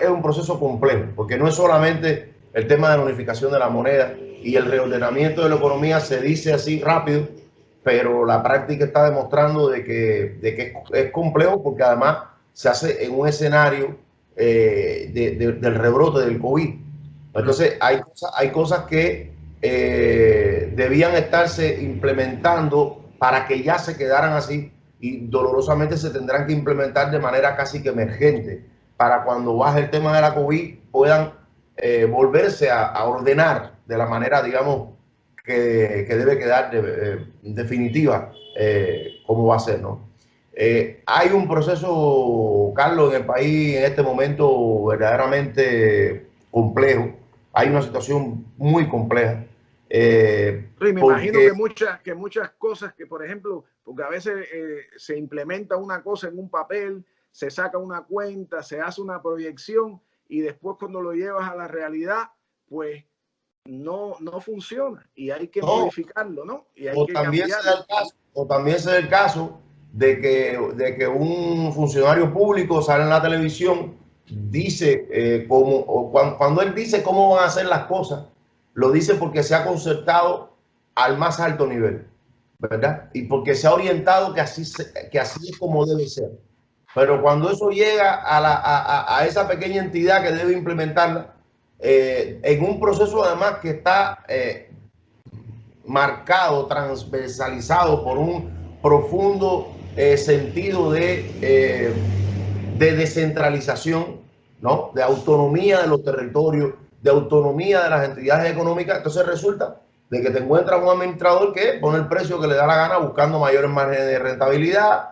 un proceso complejo, porque no es solamente el tema de la unificación de la moneda y el reordenamiento de la economía se dice así rápido, pero la práctica está demostrando de que es complejo, porque además se hace en un escenario del rebrote del COVID. Entonces hay cosas que debían estarse implementando para que ya se quedaran así, y dolorosamente se tendrán que implementar de manera casi que emergente para cuando baje el tema de la COVID puedan volverse a ordenar de la manera, digamos, que debe quedar definitiva cómo va a ser, ¿no? Hay un proceso, Carlos, en el país en este momento verdaderamente complejo. Hay una situación muy compleja. Sí, me imagino que muchas cosas que, por ejemplo, porque a veces se implementa una cosa en un papel, se saca una cuenta, se hace una proyección y después cuando lo llevas a la realidad, pues no funciona y hay que modificarlo, ¿no? Y hay que cambiarlo. O también se da el caso de que un funcionario público sale en la televisión, dice cuando él dice cómo van a hacer las cosas, lo dice porque se ha concertado al más alto nivel, ¿verdad? Y porque se ha orientado que así es como debe ser. Pero cuando eso llega a esa pequeña entidad que debe implementarla, en un proceso además que está marcado, transversalizado por un profundo sentido de descentralización, ¿no? De autonomía de los territorios, de autonomía de las entidades económicas. Entonces resulta de que te encuentras un administrador que pone el precio que le da la gana buscando mayores márgenes de rentabilidad,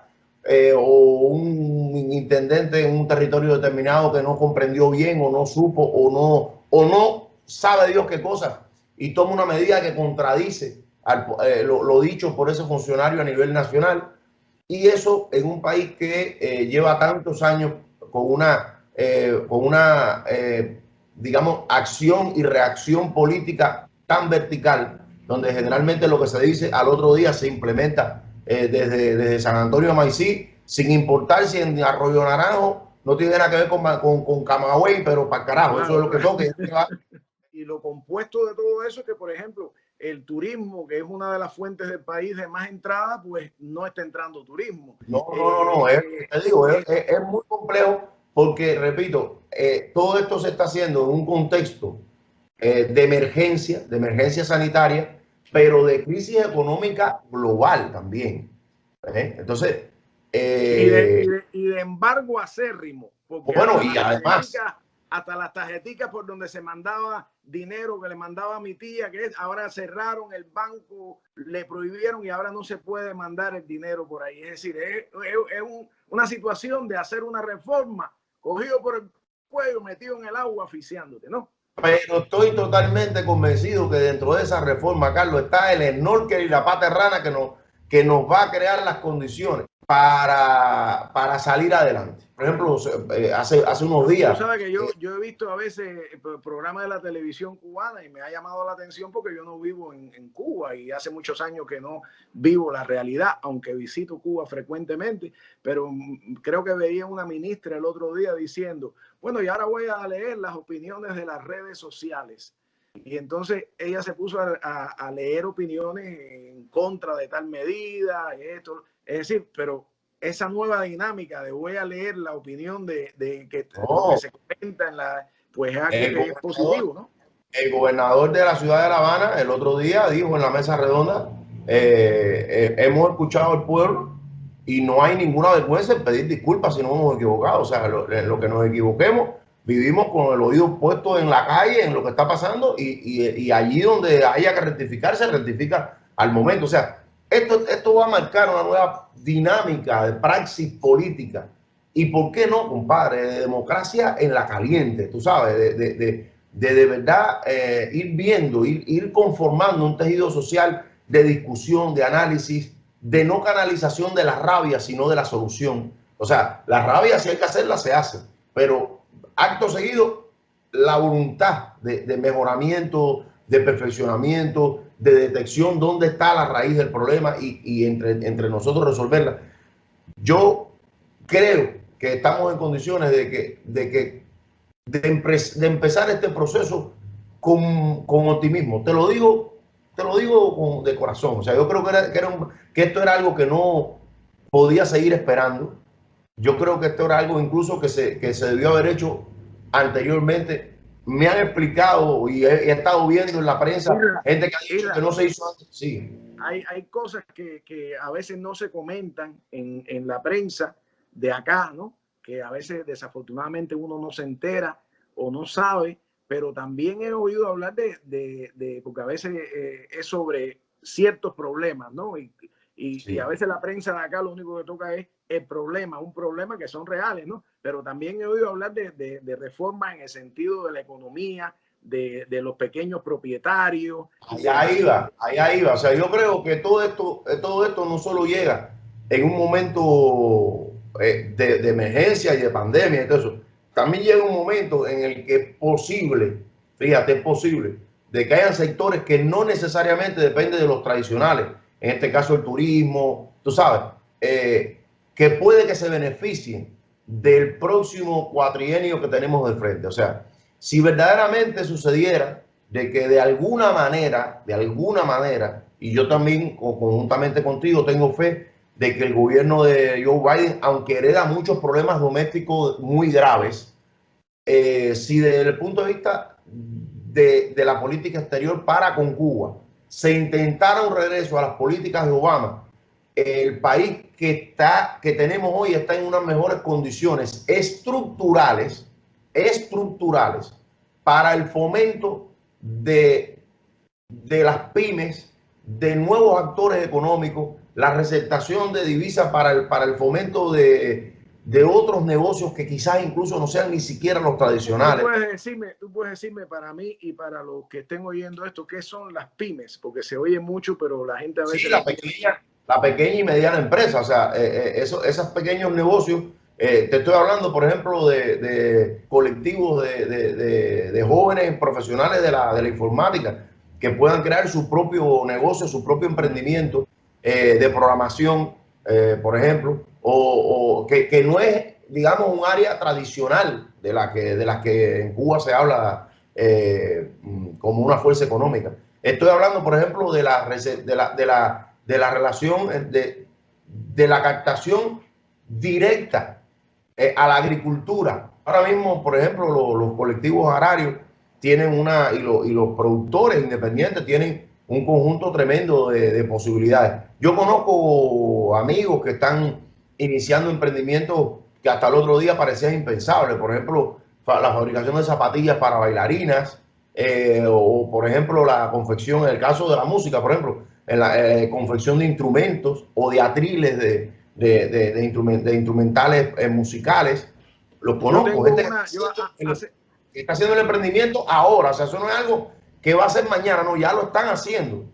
o un intendente en un territorio determinado que no comprendió bien o no supo o no sabe Dios qué cosa y toma una medida que contradice lo dicho por ese funcionario a nivel nacional. Y eso en un país que lleva tantos años con una digamos, acción y reacción política tan vertical, donde generalmente lo que se dice al otro día se implementa desde San Antonio de Maicí, sin importar si en Arroyo Naranjo no tiene nada que ver con Camagüey, pero para carajo, claro, eso es lo que toca. Y lo compuesto de todo eso es que, por ejemplo, el turismo, que es una de las fuentes del país de más entrada, pues no está entrando turismo. No, te digo, es muy complejo porque, repito, todo esto se está haciendo en un contexto de emergencia sanitaria, pero de crisis económica global también. Entonces... y de embargo acérrimo. Porque bueno, y además... hasta las tarjeticas por donde se mandaba dinero que le mandaba a mi tía, que ahora cerraron el banco, le prohibieron y ahora no se puede mandar el dinero por ahí. Es decir, es una situación de hacer una reforma cogido por el cuello, metido en el agua, asfixiándote, ¿no? Pero estoy totalmente convencido que dentro de esa reforma, Carlos, está el snorkel y la pata de rana que nos va a crear las condiciones para salir adelante. Por ejemplo, hace unos días... Tú sabes que yo he visto a veces programas de la televisión cubana y me ha llamado la atención porque yo no vivo en Cuba y hace muchos años que no vivo la realidad, aunque visito Cuba frecuentemente, pero creo que veía una ministra el otro día diciendo, bueno, y ahora voy a leer las opiniones de las redes sociales. Y entonces ella se puso a leer opiniones en contra de tal medida, esto, es decir, pero esa nueva dinámica de voy a leer la opinión de que lo que se comenta en la, pues es algo que es positivo, ¿no? El gobernador de la ciudad de La Habana el otro día dijo en la mesa redonda, hemos escuchado al pueblo y no hay ninguna vergüenza en pedir disculpas si nos hemos equivocado. O sea, lo que nos equivoquemos, vivimos con el oído puesto en la calle, en lo que está pasando y allí donde haya que rectificar, se rectifica al momento. O sea, esto va a marcar una nueva dinámica de praxis política. ¿Y por qué no, compadre? De democracia en la caliente, tú sabes, de verdad ir viendo, ir conformando un tejido social de discusión, de análisis, de no canalización de la rabia, sino de la solución. O sea, la rabia, si hay que hacerla, se hace, pero acto seguido, la voluntad de mejoramiento, de perfeccionamiento, de detección, dónde está la raíz del problema y entre nosotros resolverla. Yo creo que estamos en condiciones de empezar este proceso con optimismo. Te lo digo de corazón. O sea, yo creo que esto era algo que no podía seguir esperando. Yo creo que esto era algo incluso que se debió haber hecho anteriormente. Me han explicado y he estado viendo en la prensa gente que ha dicho que no se hizo antes. Sí. Hay cosas que a veces no se comentan en la prensa de acá, ¿no? Que a veces desafortunadamente uno no se entera o no sabe, pero también he oído hablar porque a veces es sobre ciertos problemas, ¿no? Sí. Y a veces la prensa de acá lo único que toca es el problema, un problema que son reales, ¿no? Pero también he oído hablar de reformas en el sentido de la economía, de los pequeños propietarios. Allá iba. O sea, yo creo que todo esto no solo llega en un momento de emergencia y de pandemia y todo eso. También llega un momento en el que es posible, fíjate, es posible, de que hayan sectores que no necesariamente dependen de los tradicionales, en este caso el turismo, tú sabes, que puede que se beneficien del próximo cuatrienio que tenemos de frente. O sea, si verdaderamente sucediera de que de alguna manera, y yo también conjuntamente contigo tengo fe de que el gobierno de Joe Biden, aunque hereda muchos problemas domésticos muy graves, si desde el punto de vista de la política exterior para con Cuba se intentara un regreso a las políticas de Obama, el país que tenemos hoy está en unas mejores condiciones estructurales para el fomento de las pymes, de nuevos actores económicos, la receptación de divisas para el fomento de otros negocios que quizás incluso no sean ni siquiera los tradicionales. Tú puedes decirme para mí y para los que estén oyendo esto, ¿qué son las pymes? Porque se oye mucho, pero la gente a veces... Sí, la pequeña y mediana empresa, o sea, esos pequeños negocios. Te estoy hablando, por ejemplo, de colectivos de jóvenes profesionales de la informática que puedan crear su propio negocio, su propio emprendimiento de programación, por ejemplo, o que no es, digamos, un área tradicional de las que en Cuba se habla como una fuerza económica. Estoy hablando, por ejemplo, de la relación de la captación directa a la agricultura. Ahora mismo, por ejemplo, los colectivos agrarios tienen y los productores independientes tienen un conjunto tremendo de posibilidades. Yo conozco amigos que están iniciando emprendimientos que hasta el otro día parecían impensables. Por ejemplo, la fabricación de zapatillas para bailarinas, o por ejemplo la confección, en el caso de la música, por ejemplo, en la confección de instrumentos o de atriles de instrumentales musicales. Los conozco, gente que está haciendo el emprendimiento ahora. O sea, eso no es algo que va a ser mañana, no, ya lo están haciendo,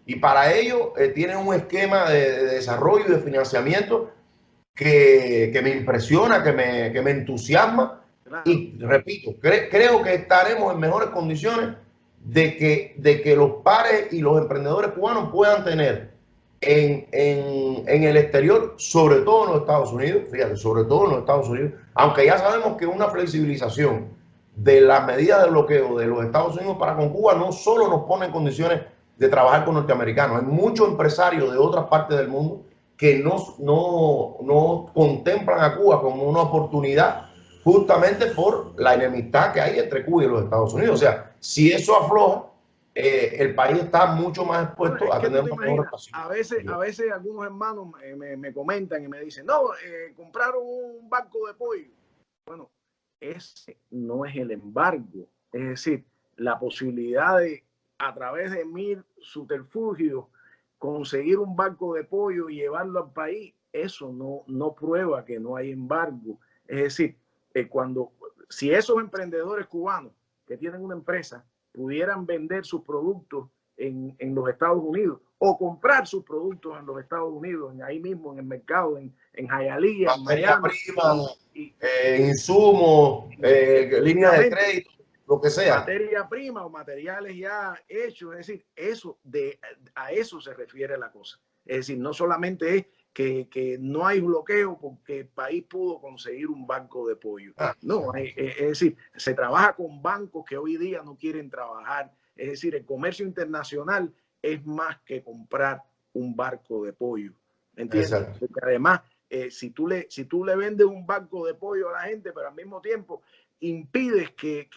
Y para ello tienen un esquema de desarrollo y de financiamiento que me impresiona, que me entusiasma. Claro. Y repito, creo que estaremos en mejores condiciones de que los pares y los emprendedores cubanos puedan tener en el exterior, sobre todo en los Estados Unidos, fíjate, sobre todo en los Estados Unidos, aunque ya sabemos que una flexibilización de las medidas de bloqueo de los Estados Unidos para con Cuba no solo nos pone en condiciones de trabajar con norteamericanos, hay muchos empresarios de otras partes del mundo que no contemplan a Cuba como una oportunidad justamente por la enemistad que hay entre Cuba y los Estados Unidos. O sea, si eso afloja, el país está mucho más expuesto Bueno, a tener una mejor relación. A veces algunos hermanos me comentan y me dicen, no, compraron un banco de pollo. Bueno, ese no es el embargo. Es decir, la posibilidad de, a través de 1000 subterfugios, conseguir un banco de pollo y llevarlo al país, eso no prueba que no hay embargo. Es decir, si esos emprendedores cubanos que tienen una empresa pudieran vender sus productos en los Estados Unidos o comprar sus productos en los Estados Unidos, ahí mismo en el mercado, en Hialeah, en Miami, insumos, líneas de crédito, lo que sea. Materia prima o materiales ya hechos, es decir, a eso se refiere la cosa. Es decir, no solamente es que no hay bloqueo porque el país pudo conseguir un banco de pollo. No, es decir, se trabaja con bancos que hoy día no quieren trabajar. Es decir, el comercio internacional es más que comprar un barco de pollo. ¿Entiendes? Porque además, si tú le vendes un barco de pollo a la gente, pero al mismo tiempo impides que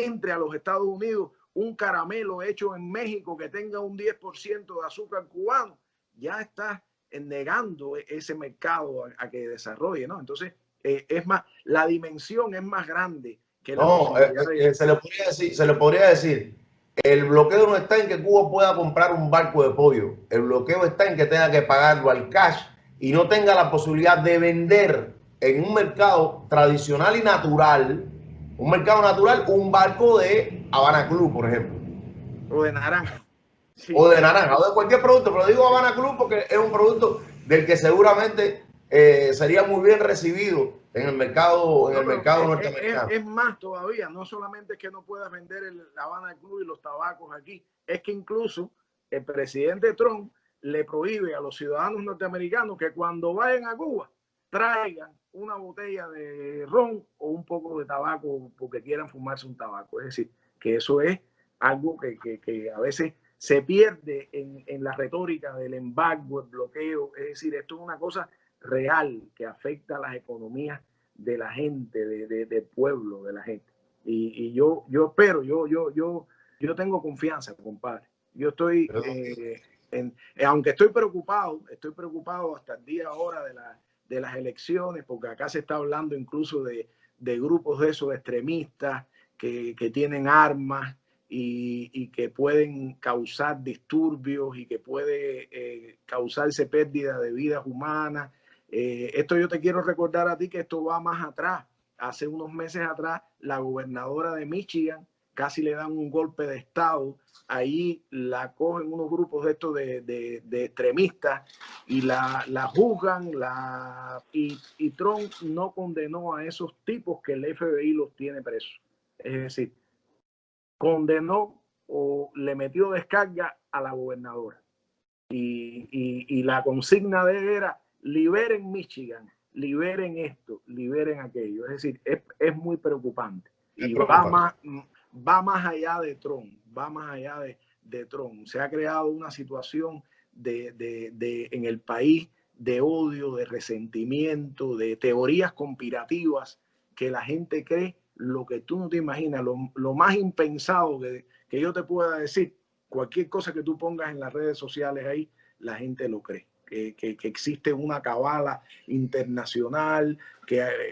entre a los Estados Unidos un caramelo hecho en México que tenga un 10% de azúcar cubano, ya estás negando ese mercado a que desarrolle, ¿no? Entonces, es más, la dimensión es más grande que la posibilidad se le podría decir, el bloqueo no está en que Cuba pueda comprar un barco de pollo, el bloqueo está en que tenga que pagarlo al cash y no tenga la posibilidad de vender en un mercado tradicional y natural, un barco de Habana Club, por ejemplo. O de naranja. Sí. O de naranja, o de cualquier producto, pero digo Habana Club porque es un producto del que seguramente sería muy bien recibido en el mercado, norteamericano. Es más todavía, no solamente es que no puedas vender el Habana Club y los tabacos aquí, es que incluso el presidente Trump le prohíbe a los ciudadanos norteamericanos que cuando vayan a Cuba traigan una botella de ron o un poco de tabaco porque quieran fumarse un tabaco. Es decir, que eso es algo que a veces se pierde en la retórica del embargo, el bloqueo. Es decir, esto es una cosa real que afecta a las economías de la gente, del pueblo, de la gente. Y yo espero, yo tengo confianza, compadre. Yo estoy, aunque estoy preocupado hasta el día ahora de las elecciones, porque acá se está hablando incluso de grupos de esos extremistas que tienen armas y que pueden causar disturbios y que puede causarse pérdida de vidas humanas. Esto yo te quiero recordar a ti que esto va más atrás. Hace unos meses atrás, la gobernadora de Michigan casi le dan un golpe de estado. Ahí la cogen unos grupos de estos de extremistas y la juzgan. Y Trump no condenó a esos tipos que el FBI los tiene presos. Es decir, condenó o le metió descarga a la gobernadora. Y la consigna de él era: liberen Michigan, liberen esto, liberen aquello. Es decir, es muy preocupante. Y va más allá de Trump, va más allá de Trump. Se ha creado una situación en el país de odio, de resentimiento, de teorías conspirativas que la gente cree lo que tú no te imaginas, lo más impensado que yo te pueda decir. Cualquier cosa que tú pongas en las redes sociales ahí, la gente lo cree. Que existe una cabala internacional,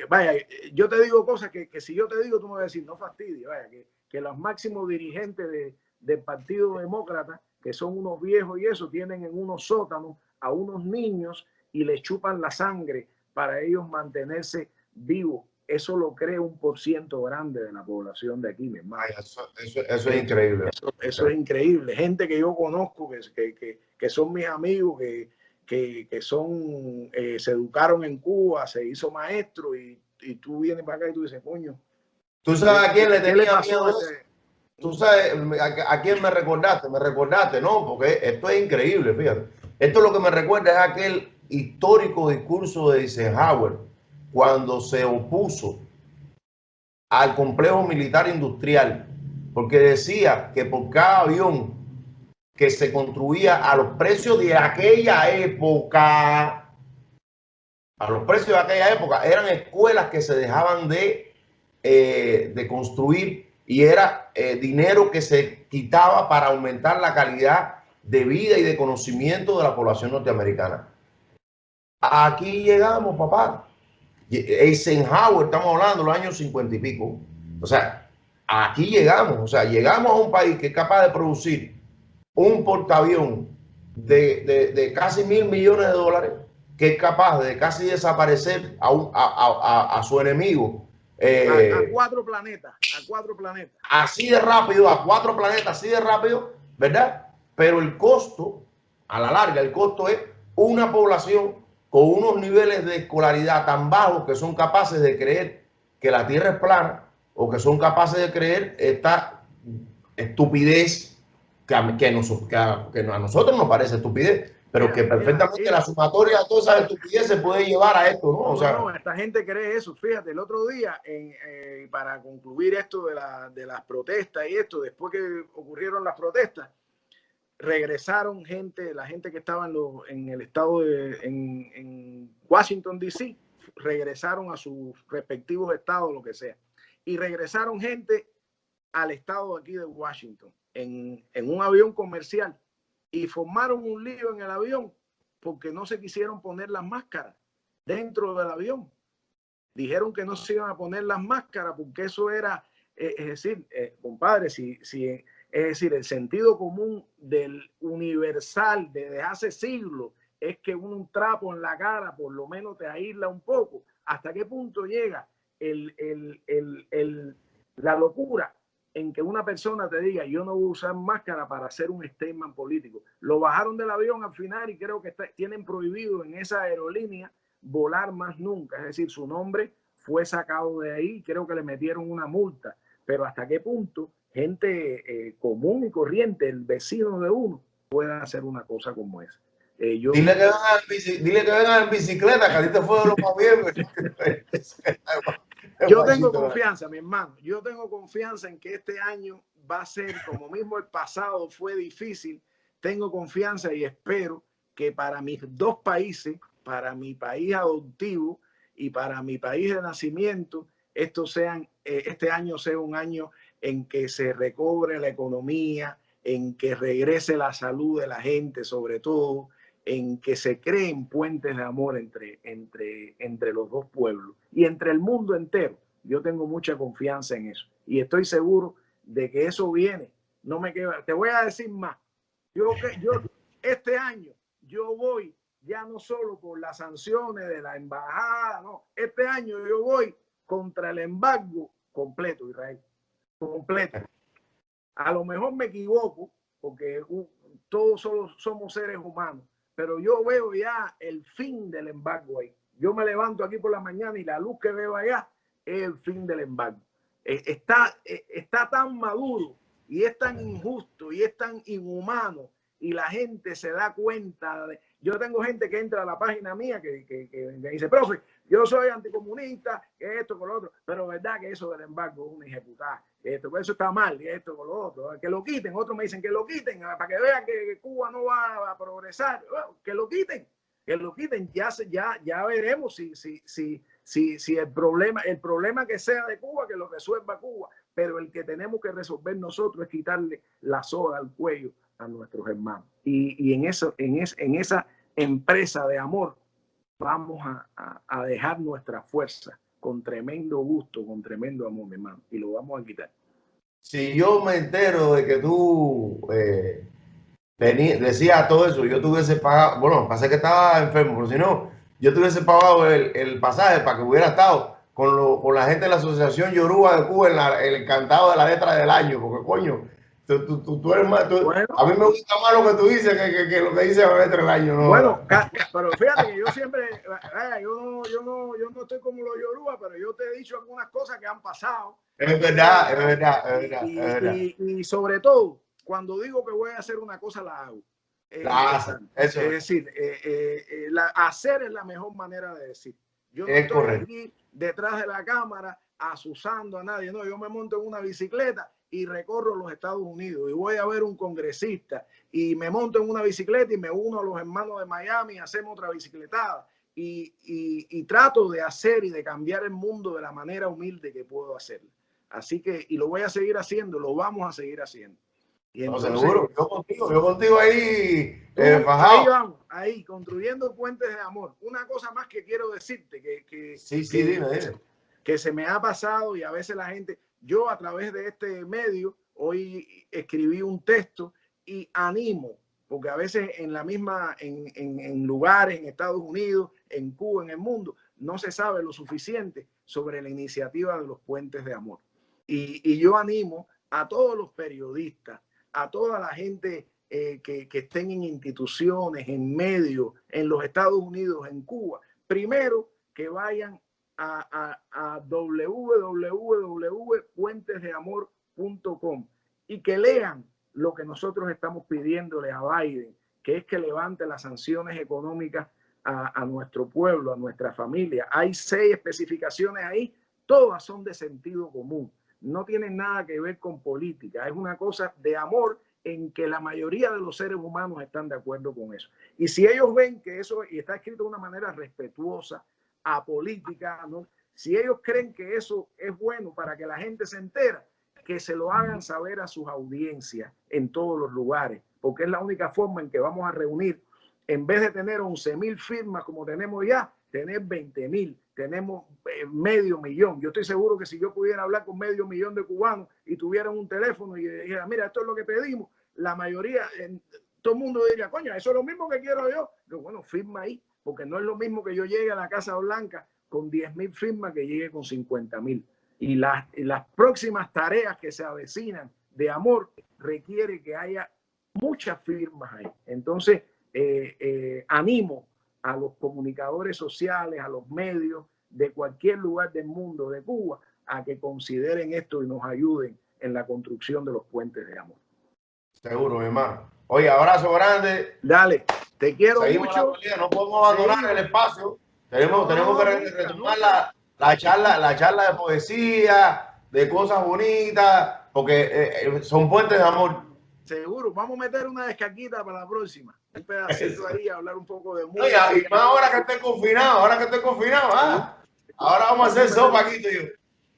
vaya, yo te digo cosas que si yo te digo, tú me vas a decir, no fastidies, vaya, que los máximos dirigentes del Partido Demócrata, que son unos viejos y eso, tienen en unos sótanos a unos niños y les chupan la sangre para ellos mantenerse vivos. eso lo cree 1% grande de la población de aquí, mi hermano. Eso es increíble. Eso es increíble. Gente que yo conozco, que son mis amigos, que son, se educaron en Cuba, se hizo maestro y tú vienes para acá y tú dices, coño. ¿Tú sabes a quién le tenía miedo? Ese? ¿Tú sabes a quién me recordaste? Me recordaste, no, porque esto es increíble, fíjate. Esto lo que me recuerda es aquel histórico discurso de Eisenhower cuando se opuso al complejo militar industrial, porque decía que por cada avión que se construía a los precios de aquella época, eran escuelas que se dejaban de construir y era dinero que se quitaba para aumentar la calidad de vida y de conocimiento de la población norteamericana. Aquí llegamos, papá. Eisenhower, estamos hablando de los años 50 y pico. O sea, aquí llegamos. O sea, llegamos a un país que es capaz de producir un portaavión de casi $1.000 millones, que es capaz de casi desaparecer a su enemigo. A 4 planetas, Así de rápido, a 4 planetas, así de rápido, ¿verdad? Pero el costo, a la larga, el costo es una población con unos niveles de escolaridad tan bajos que son capaces de creer que la Tierra es plana o que son capaces de creer esta estupidez que a nosotros nos parece estupidez, pero que perfectamente la sumatoria de todas esas estupideces puede llevar a esto, ¿no? O sea, no, esta gente cree eso. Fíjate, el otro día, para concluir esto de las protestas y esto, después que ocurrieron las protestas, regresaron la gente que estaba en el estado en Washington, D.C., regresaron a sus respectivos estados, lo que sea, y regresaron gente al estado aquí de Washington en un avión comercial y formaron un lío en el avión porque no se quisieron poner las máscaras dentro del avión. Dijeron que no se iban a poner las máscaras porque eso era, es decir, compadre, es decir, el sentido común del universal desde hace siglos es que un trapo en la cara por lo menos te aísla un poco. ¿Hasta qué punto llega la locura en que una persona te diga yo no voy a usar máscara para hacer un statement político? Lo bajaron del avión al final y creo que tienen prohibido en esa aerolínea volar más nunca. Es decir, su nombre fue sacado de ahí, creo que le metieron una multa. Pero ¿hasta qué punto gente común y corriente, el vecino de uno, puede hacer una cosa como esa? Dile que vengan en bicicleta, que a ti te fue de lo más bien. Yo tengo confianza, mi hermano. Yo tengo confianza en que este año va a ser como mismo el pasado fue difícil. Tengo confianza y espero que para mis dos países, para mi país adoptivo y para mi país de nacimiento, este año sea un año en que se recobre la economía, en que regrese la salud de la gente, sobre todo, en que se creen puentes de amor entre los dos pueblos y entre el mundo entero. Yo tengo mucha confianza en eso y estoy seguro de que eso viene. No me queda. Te voy a decir más. Yo este año yo voy ya no solo por las sanciones de la embajada, no. Este año yo voy contra el embargo completo, Israel. Completo. A lo mejor me equivoco porque todos somos seres humanos, pero yo veo ya el fin del embargo ahí. Yo me levanto aquí por la mañana y la luz que veo allá es el fin del embargo. Está tan maduro y es tan injusto y es tan inhumano y la gente se da cuenta. Yo tengo gente que entra a la página mía que me dice, profe, yo soy anticomunista, que esto con lo otro, pero verdad que eso del embargo es una ejecutada, eso está mal, y esto con lo otro, que lo quiten. Otros me dicen que lo quiten para que vean que Cuba no va a progresar. Bueno, que lo quiten, ya veremos si el problema que sea de Cuba, que lo resuelva Cuba, pero el que tenemos que resolver nosotros es quitarle la soga al cuello a nuestros hermanos. Y en esa empresa de amor vamos a dejar nuestra fuerza con tremendo gusto, con tremendo amor, mi hermano, y lo vamos a quitar. Si yo me entero de que tú decías todo eso, yo tuviese pagado, bueno, pasé que estaba enfermo, pero si no, yo tuviese pagado el pasaje para que hubiera estado, con la gente de la Asociación Yoruba de Cuba en el cantado de la letra del año, porque coño, tú eres más, bueno, a mí me gusta más lo que tú dices que lo que dice la letra del año. ¿No? Bueno, pero fíjate que yo siempre, yo no estoy como los Yoruba, pero yo te he dicho algunas cosas que han pasado. Es verdad, es verdad, es verdad, es verdad. Y sobre todo, cuando digo que voy a hacer una cosa, la hago. Eso es decir, hacer es la mejor manera de decir. Yo no estoy aquí detrás de la cámara asusando a nadie. No, yo me monto en una bicicleta y recorro los Estados Unidos y voy a ver un congresista y me monto en una bicicleta y me uno a los hermanos de Miami y hacemos otra bicicletada y trato de hacer y de cambiar el mundo de la manera humilde que puedo hacerlo. Así que, y lo voy a seguir haciendo, lo vamos a seguir haciendo. Y entonces, no, seguro, yo contigo ahí, fajado. Ahí vamos, ahí, construyendo puentes de amor. Una cosa más que quiero decirte, que se me ha pasado y a veces la gente, yo a través de este medio, hoy escribí un texto y animo, porque a veces en la misma, en lugares, en Estados Unidos, en Cuba, en el mundo, no se sabe lo suficiente sobre la iniciativa de los puentes de amor. Y yo animo a todos los periodistas, a toda la gente que estén en instituciones, en medios, en los Estados Unidos, en Cuba, primero que vayan a www.puentesdeamor.com y que lean lo que nosotros estamos pidiéndole a Biden, que es que levante las sanciones económicas a nuestro pueblo, a nuestra familia. Hay 6 especificaciones ahí, todas son de sentido común, no tienen nada que ver con política, es una cosa de amor en que la mayoría de los seres humanos están de acuerdo con eso. Y si ellos ven que eso, y está escrito de una manera respetuosa, apolítica, ¿no? Si ellos creen que eso es bueno para que la gente se entera, que se lo hagan saber a sus audiencias en todos los lugares, porque es la única forma en que vamos a reunir, en vez de tener 11,000 firmas como tenemos ya, tener 20,000, tenemos 500,000. Yo estoy seguro que si yo pudiera hablar con 500,000 de cubanos y tuvieran un teléfono y dijera, mira, esto es lo que pedimos, la mayoría, todo el mundo diría, coño, eso es lo mismo que quiero yo. Pero bueno, firma ahí, porque no es lo mismo que yo llegue a la Casa Blanca con 10,000 firmas que llegue con 50,000. Y las próximas tareas que se avecinan de amor requiere que haya muchas firmas ahí. Entonces, animo a los comunicadores sociales, a los medios de cualquier lugar del mundo, de Cuba, a que consideren esto y nos ayuden en la construcción de los puentes de amor. Seguro, mi hermano. Oye, abrazo grande. Dale, te quiero Seguimos mucho. No podemos abandonar el espacio. Tenemos que retomar la charla de poesía, de cosas bonitas, porque son puentes de amor. Seguro, vamos a meter una descaquita para la próxima. Un pedacito ahí, hablar un poco de música. Oye, y más ahora que estoy confinado, ¿ah? Ahora vamos a hacer sopa aquí, tío.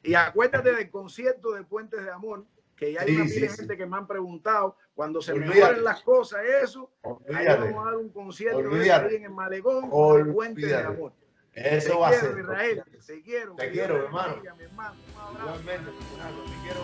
Y acuérdate del concierto de Puentes de Amor, que ya hay una pila de gente que me han preguntado, cuando se mejoren las cosas, eso, ahí vamos a dar un concierto ahí en el Malecón de Puentes de Amor. Eso va a ser. Israel, te quiero. Te quiero, hermano. Mi hermano. Un abrazo. Igualmente, te quiero.